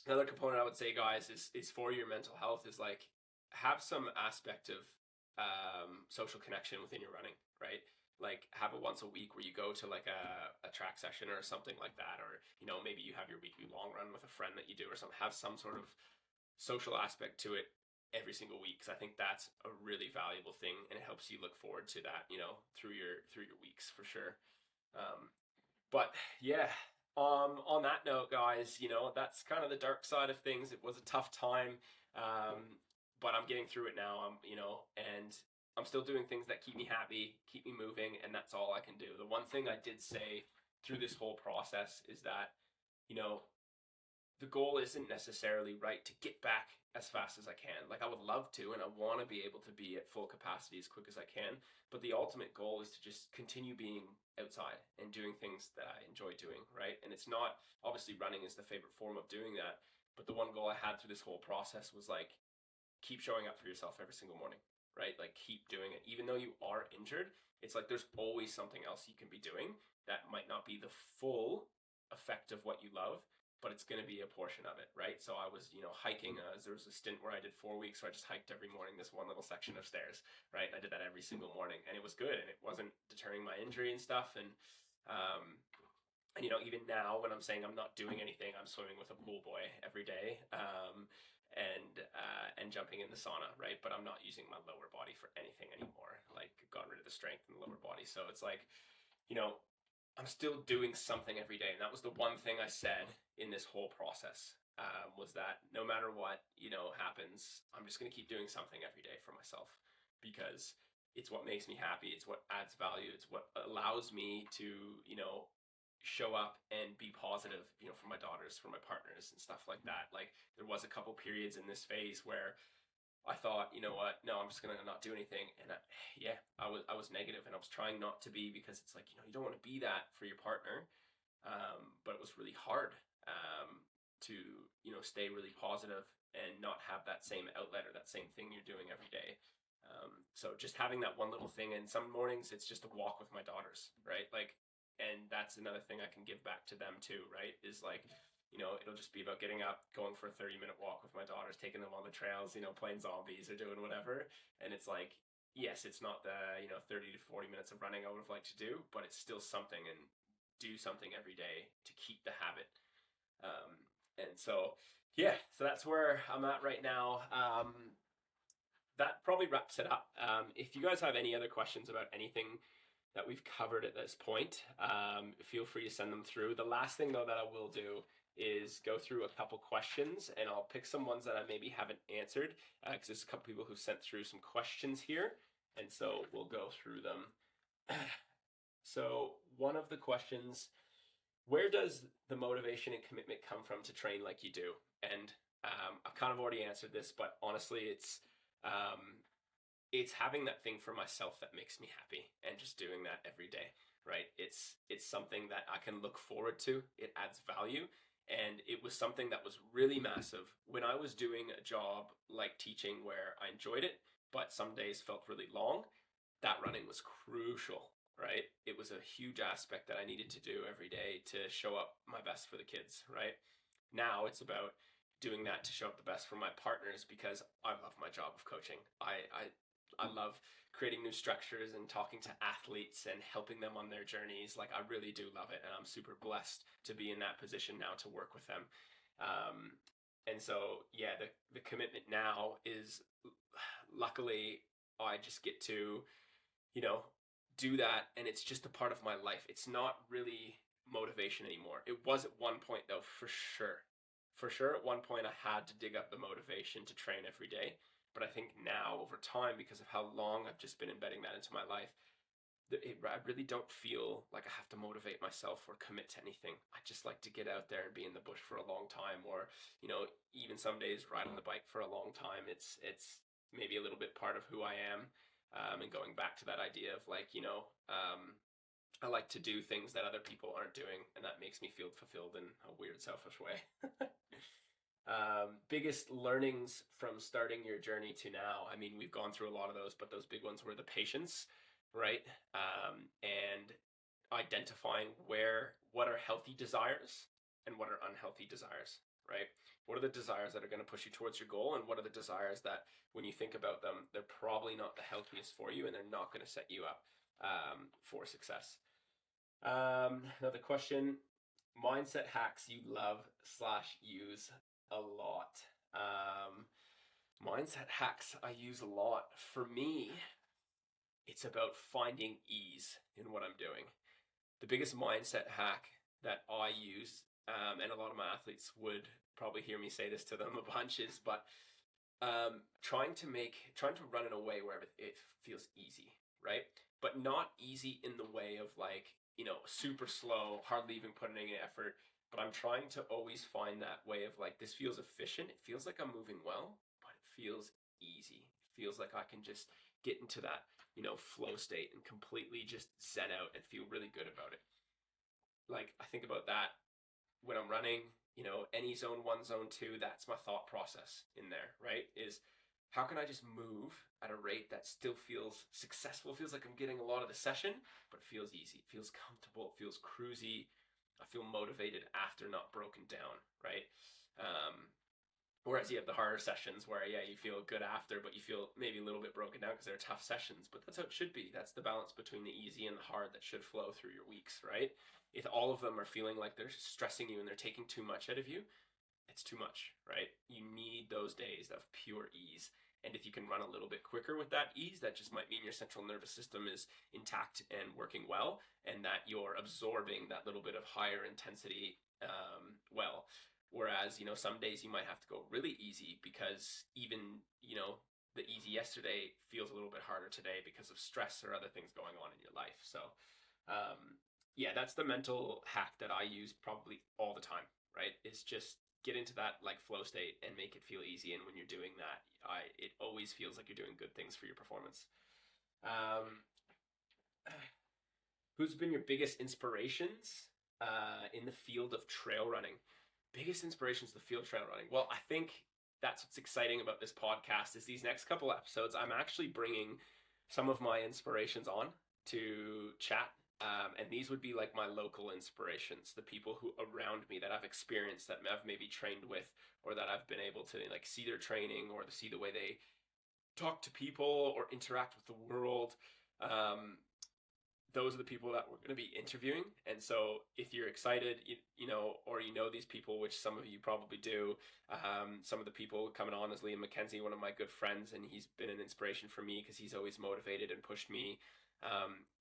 another component I would say, guys, is for your mental health, is like, have some aspect of social connection within your running, right? Like, have a once a week where you go to like a track session or something like that, or maybe you have your weekly long run with a friend that you do or something. Have some sort of social aspect to it every single week, because I think that's a really valuable thing, and it helps you look forward to that through your weeks for sure. But yeah, on that note, guys, that's kind of the dark side of things. It was a tough time. but I'm getting through it now. And I'm still doing things that keep me happy, keep me moving, and that's all I can do. The one thing I did say through this whole process is that, you know, the goal isn't necessarily right to get back as fast as I can. Like I would love to, and I want to be able to be at full capacity as quick as I can. But the ultimate goal is to just continue being outside and doing things that I enjoy doing, right? And it's not, obviously running is the favorite form of doing that. But the one goal I had through this whole process was like, keep showing up for yourself every single morning, right? Like keep doing it. Even though you are injured, it's like there's always something else you can be doing that might not be the full effect of what you love, but it's going to be a portion of it, right? So I was, hiking. There was a stint where I did 4 weeks, where I just hiked every morning this one little section of stairs, right? I did that every single morning, and it was good, and it wasn't deterring my injury and stuff. And even now when I'm saying I'm not doing anything, I'm swimming with a pool boy every day, and jumping in the sauna, right? But I'm not using my lower body for anything anymore. Like, got rid of the strength in the lower body, so it's like, you know, I'm still doing something every day, and that was the one thing I said in this whole process. Was that no matter what happens, I'm just gonna keep doing something every day for myself, because it's what makes me happy. It's what adds value. It's what allows me to show up and be positive, for my daughters, for my partners, and stuff like that. Like there was a couple periods in this phase where I thought, you know what, no, I'm just gonna not do anything, and I was negative, and I was trying not to be, because it's like, you don't want to be that for your partner, but it was really hard, to stay really positive and not have that same outlet or that same thing you're doing every day. So just having that one little thing, and some mornings it's just a walk with my daughters, right? Like, and that's another thing I can give back to them too, right? Is like, it'll just be about getting up, going for a 30-minute walk with my daughters, taking them on the trails, playing zombies or doing whatever. And it's like, yes, it's not the, 30 to 40 minutes of running I would have liked to do, but it's still something, and do something every day to keep the habit. And so, yeah, so that's where I'm at right now. That probably wraps it up. If you guys have any other questions about anything that we've covered at this point, feel free to send them through. The last thing, though, that I will do is go through a couple questions, and I'll pick some ones that I maybe haven't answered, because there's a couple people who sent through some questions here, and so we'll go through them. So one of the questions, where does the motivation and commitment come from to train like you do? And I've kind of already answered this, but honestly, it's having that thing for myself that makes me happy, and just doing that every day, right? It's something that I can look forward to. It adds value, and it was something that was really massive when I was doing a job like teaching, where I enjoyed it, but some days felt really long. That running was crucial, right? It was a huge aspect that I needed to do every day to show up my best for the kids, right? Now it's about doing that to show up the best for my partners, because I love my job of coaching. I love creating new structures and talking to athletes and helping them on their journeys. Like, I really do love it, and I'm super blessed to be in that position now to work with them. And so, yeah, the commitment now is, luckily, I just get to, you know, do that, and it's just a part of my life. It's not really motivation anymore. It was at one point, though, for sure. For sure, at one point, I had to dig up the motivation to train every day. But I think now, over time, because of how long I've just been embedding that into my life, I really don't feel like I have to motivate myself or commit to anything. I just like to get out there and be in the bush for a long time, or even some days ride on the bike for a long time. It's maybe a little bit part of who I am, and going back to that idea of like, I like to do things that other people aren't doing, and that makes me feel fulfilled in a weird, selfish way. Biggest learnings from starting your journey to now. I mean, we've gone through a lot of those, but those big ones were the patience, right? And identifying what are healthy desires and what are unhealthy desires, right? What are the desires that are going to push you towards your goal, and what are the desires that, when you think about them, they're probably not the healthiest for you, and they're not going to set you up for success. Another question: mindset hacks you love/use a lot. Mindset hacks I use a lot. For me, it's about finding ease in what I'm doing. The biggest mindset hack that I use, and a lot of my athletes would probably hear me say this to them a bunch, is, but Trying to run in a way where it feels easy, right? But not easy in the way of like, super slow, hardly even putting any effort. But I'm trying to always find that way of like, this feels efficient. It feels like I'm moving well, but it feels easy. It feels like I can just get into that, flow state and completely just zen out and feel really good about it. Like, I think about that when I'm running, any zone one, zone two, that's my thought process in there, right? Is how can I just move at a rate that still feels successful, feels like I'm getting a lot of the session, but it feels easy, it feels comfortable, it feels cruisy. I feel motivated after, not broken down, right? Whereas you have the harder sessions where, yeah, you feel good after, but you feel maybe a little bit broken down because they're tough sessions. But that's how it should be. That's the balance between the easy and the hard that should flow through your weeks, right? If all of them are feeling like they're stressing you and they're taking too much out of you, it's too much, right? You need those days of pure ease. And if you can run a little bit quicker with that ease, that just might mean your central nervous system is intact and working well, and that you're absorbing that little bit of higher intensity well. Whereas, some days you might have to go really easy because even, the easy yesterday feels a little bit harder today because of stress or other things going on in your life. So, yeah, that's the mental hack that I use probably all the time, right? Is just get into that like flow state and make it feel easy. And when you're doing that, it always feels like you're doing good things for your performance. Um, who's been your biggest inspirations in the field of trail running? Biggest inspirations of the field trail running. Well, I think that's what's exciting about this podcast is these next couple episodes. I'm actually bringing some of my inspirations on to chat. And these would be like my local inspirations, the people who around me that I've experienced, that I've maybe trained with, or that I've been able to like see their training or to see the way they talk to people or interact with the world. Those are the people that we're going to be interviewing. And so if you're excited, or these people, which some of you probably do, some of the people coming on is Liam McKenzie, one of my good friends, and he's been an inspiration for me because he's always motivated and pushed me.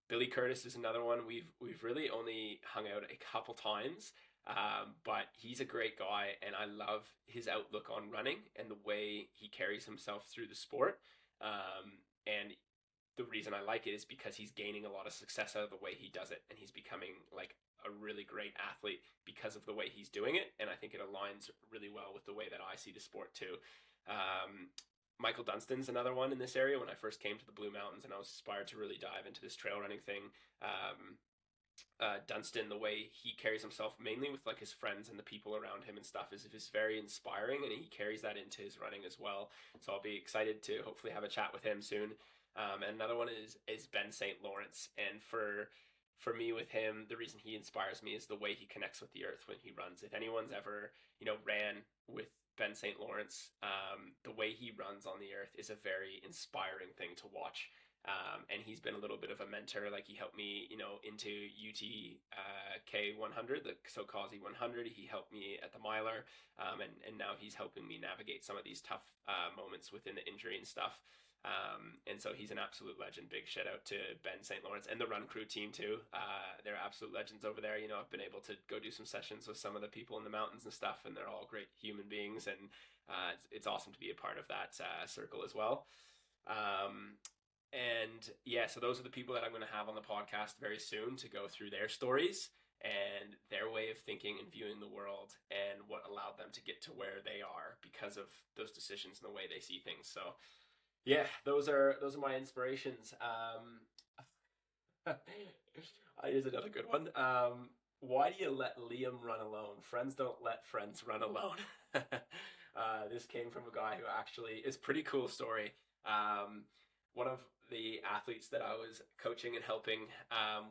Billy Curtis is another one. We've really only hung out a couple times, but he's a great guy, and I love his outlook on running and the way he carries himself through the sport. And the reason I like it is because he's gaining a lot of success out of the way he does it, and he's becoming like a really great athlete because of the way he's doing it. And I think it aligns really well with the way that I see the sport too. Michael Dunstan's another one in this area. When I first came to the Blue Mountains and I was inspired to really dive into this trail running thing, Dunstan, the way he carries himself, mainly with like his friends and the people around him and stuff, is very inspiring, and he carries that into his running as well. So I'll be excited to hopefully have a chat with him soon. And another one is Ben St. Lawrence, and for me with him, the reason he inspires me is the way he connects with the earth when he runs. If anyone's ever ran with Ben St. Lawrence, the way he runs on the earth is a very inspiring thing to watch. And he's been a little bit of a mentor. Like he helped me, into UTK 100, the Sokazi 100. He helped me at the miler, and now he's helping me navigate some of these tough moments within the injury and stuff. And so he's an absolute legend. Big shout out to Ben St. Lawrence and the run crew team too. They're absolute legends over there. I've been able to go do some sessions with some of the people in the mountains and stuff, and they're all great human beings, and it's awesome to be a part of that circle as well. And yeah, so those are the people that I'm going to have on the podcast very soon to go through their stories and their way of thinking and viewing the world and what allowed them to get to where they are because of those decisions and the way they see things. So yeah, those are my inspirations. Here's another good one. Why do you let Liam run alone? Friends don't let friends run alone. This came from a guy who actually is a pretty cool story. One of the athletes that I was coaching and helping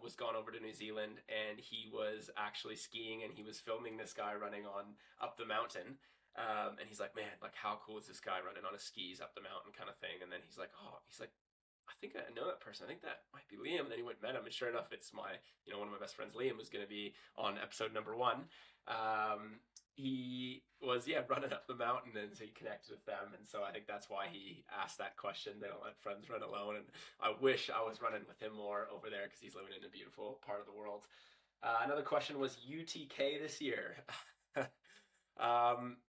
was gone over to New Zealand, and he was actually skiing, and he was filming this guy running on up the mountain. And he's like, man, like how cool is this guy running on his skis up the mountain kind of thing. And then he's like, I think I know that person. I think that might be Liam. And then he went and met him, and sure enough, it's one of my best friends, Liam, was going to be on episode number 1. He was running up the mountain, and so he connected with them, and so I think that's why he asked that question. They don't let friends run alone, and I wish I was running with him more over there because he's living in a beautiful part of the world. Another question was UTK this year.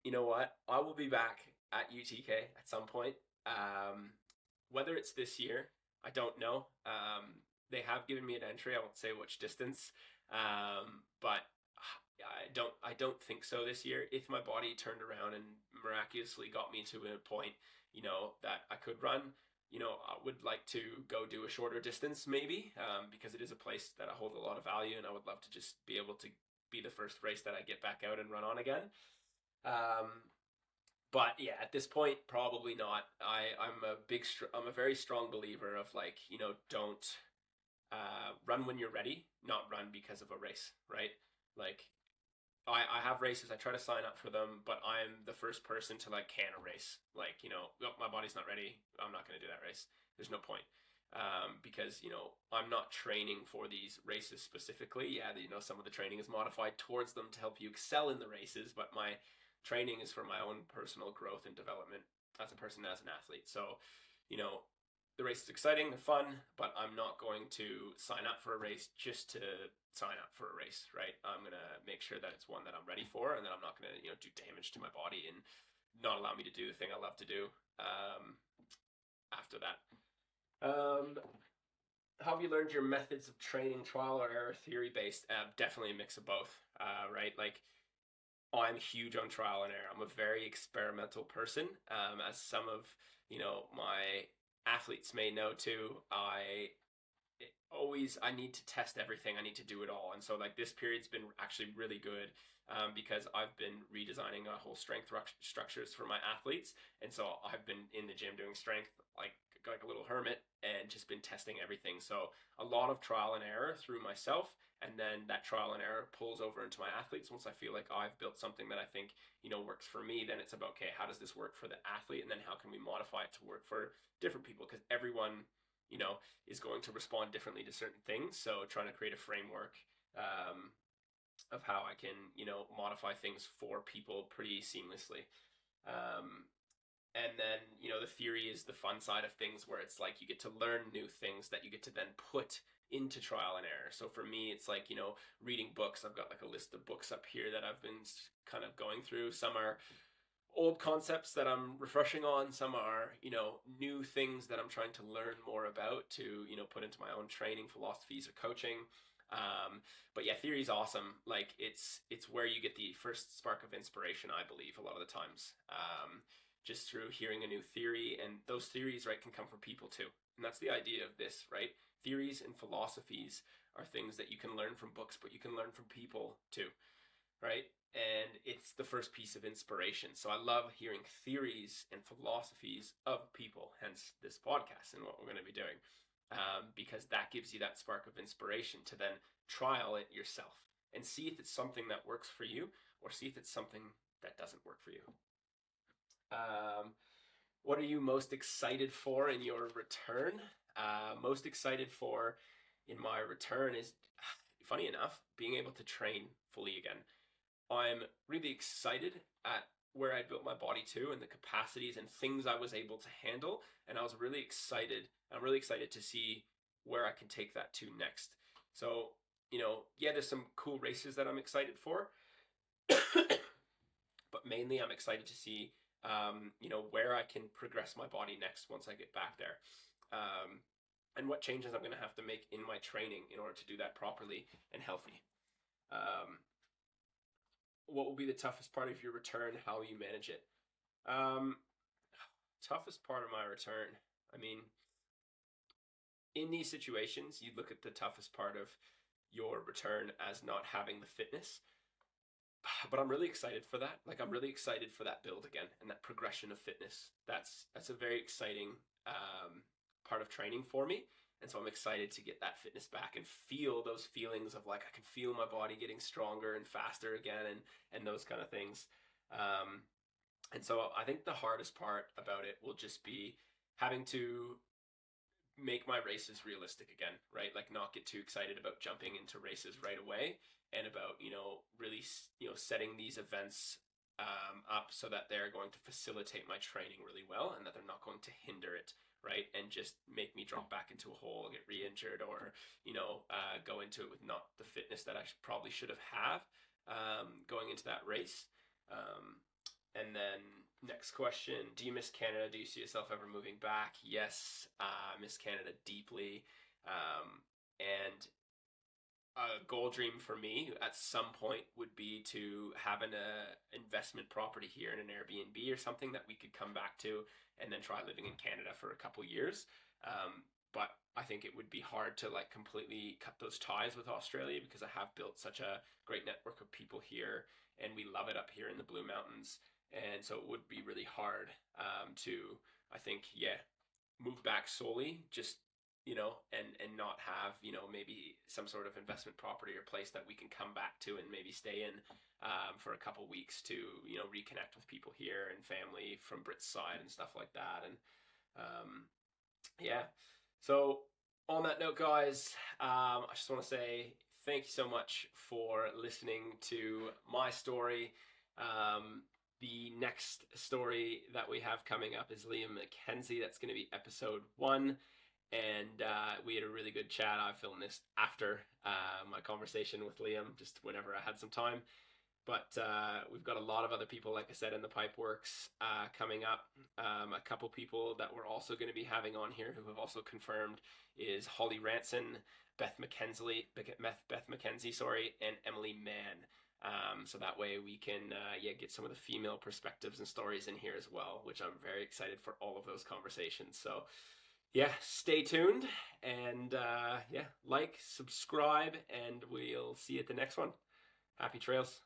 You know what? I will be back at UTK at some point. Um, whether it's this year, I don't know. They have given me an entry. I won't say which distance, but I don't think so this year. If my body turned around and miraculously got me to a point, that I could run, I would like to go do a shorter distance maybe, because it is a place that I hold a lot of value, and I would love to just be able to be the first race that I get back out and run on again. Um, but yeah, at this point, probably not. I'm a very strong believer of, like, don't run when you're ready, not run because of a race, right? Like, I have races, I try to sign up for them, but I'm the first person to, like, can a race. Like, oh, my body's not ready, I'm not going to do that race. There's no point. Because, I'm not training for these races specifically. Yeah, some of the training is modified towards them to help you excel in the races, but my training is for my own personal growth and development as a person, as an athlete. So, you know, the race is exciting, they're fun, but I'm not going to sign up for a race just to sign up for a race, right? I'm going to make sure that it's one that I'm ready for, and that I'm not going to, do damage to my body and not allow me to do the thing I love to do after that. How have you learned your methods of training? Trial or error, theory based? Definitely a mix of both, right? Like, I'm huge on trial and error. I'm a very experimental person, as some of my athletes may know too. I need to test everything. I need to do it all, and so, like, this period's been actually really good, because I've been redesigning a whole strength structures for my athletes, and so I've been in the gym doing strength like a little hermit, and just been testing everything. So a lot of trial and error through myself, and then that trial and error pulls over into my athletes. Once I feel like I've built something that I think works for me, then it's about, okay, how does this work for the athlete, and then how can we modify it to work for different people, because everyone is going to respond differently to certain things. So trying to create a framework, of how I can modify things for people pretty seamlessly. Um, and then the theory is the fun side of things, where it's like you get to learn new things that you get to then put into trial and error. So for me, it's like, reading books. I've got like a list of books up here that I've been kind of going through. Some are old concepts that I'm refreshing on. Some are, new things that I'm trying to learn more about to, put into my own training philosophies or coaching. But yeah, theory is awesome. Like, it's where you get the first spark of inspiration, I believe, a lot of the times. Just through hearing a new theory, and those theories, right, can come from people too. And that's the idea of this, right? Theories and philosophies are things that you can learn from books, but you can learn from people too, right? And it's the first piece of inspiration. So I love hearing theories and philosophies of people, hence this podcast and what we're going to be doing, because that gives you that spark of inspiration to then trial it yourself and see if it's something that works for you, or see if it's something that doesn't work for you. Um, what are you most excited for in your return? Most excited for in my return is, funny enough, being able to train fully again. I'm really excited at where I built my body to, and the capacities and things I was able to handle. And I was really excited. I'm really excited to see where I can take that to next. So, yeah, there's some cool races that I'm excited for, but mainly I'm excited to see, where I can progress my body next once I get back there. And what changes I'm going to have to make in my training in order to do that properly and healthy. Um, what will be the toughest part of your return? How will you manage it? Um, Toughest part of my return. I mean, in these situations, you look at the toughest part of your return as not having the fitness. But I'm really excited for that. Like, I'm really excited for that build again and that progression of fitness. That's a very exciting, part of training for me. And so I'm excited to get that fitness back and feel those feelings of, like, I can feel my body getting stronger and faster again, and those kind of things. Um, and so I think the hardest part about it will just be having to make my races realistic again, right? Like, not get too excited about jumping into races right away, and about, really, setting these events, up so that they're going to facilitate my training really well, and that they're not going to hinder it, right? And just make me drop back into a hole, get re-injured, or, go into it with not the fitness that I probably should have, going into that race. Um, And then next question: do you miss Canada? Do you see yourself ever moving back? Yes, I miss Canada deeply. And a goal dream for me at some point would be to have an investment property here in an Airbnb or something that we could come back to and then try living in Canada for a couple years. But I think it would be hard to like completely cut those ties with Australia because I have built such a great network of people here and we love it up here in the Blue Mountains. And so it would be really hard to, I think, yeah, move back solely just and not have maybe some sort of investment property or place that we can come back to and maybe stay in for a couple weeks to reconnect with people here and family from Brit's side and stuff like that. And yeah, so on that note, guys, I just want to say thank you so much for listening to my story. The next story that we have coming up is Liam McKenzie. That's going to be episode 1. And we had a really good chat. I filmed this after my conversation with Liam, just whenever I had some time. But we've got a lot of other people, like I said, in the Pipeworks coming up. A couple people that we're also going to be having on here who have also confirmed is Holly Ranson, Beth McKenzie, and Emily Mann. So that way we can get some of the female perspectives and stories in here as well, which I'm very excited for all of those conversations. So yeah, stay tuned and like, subscribe, and we'll see you at the next one. Happy trails.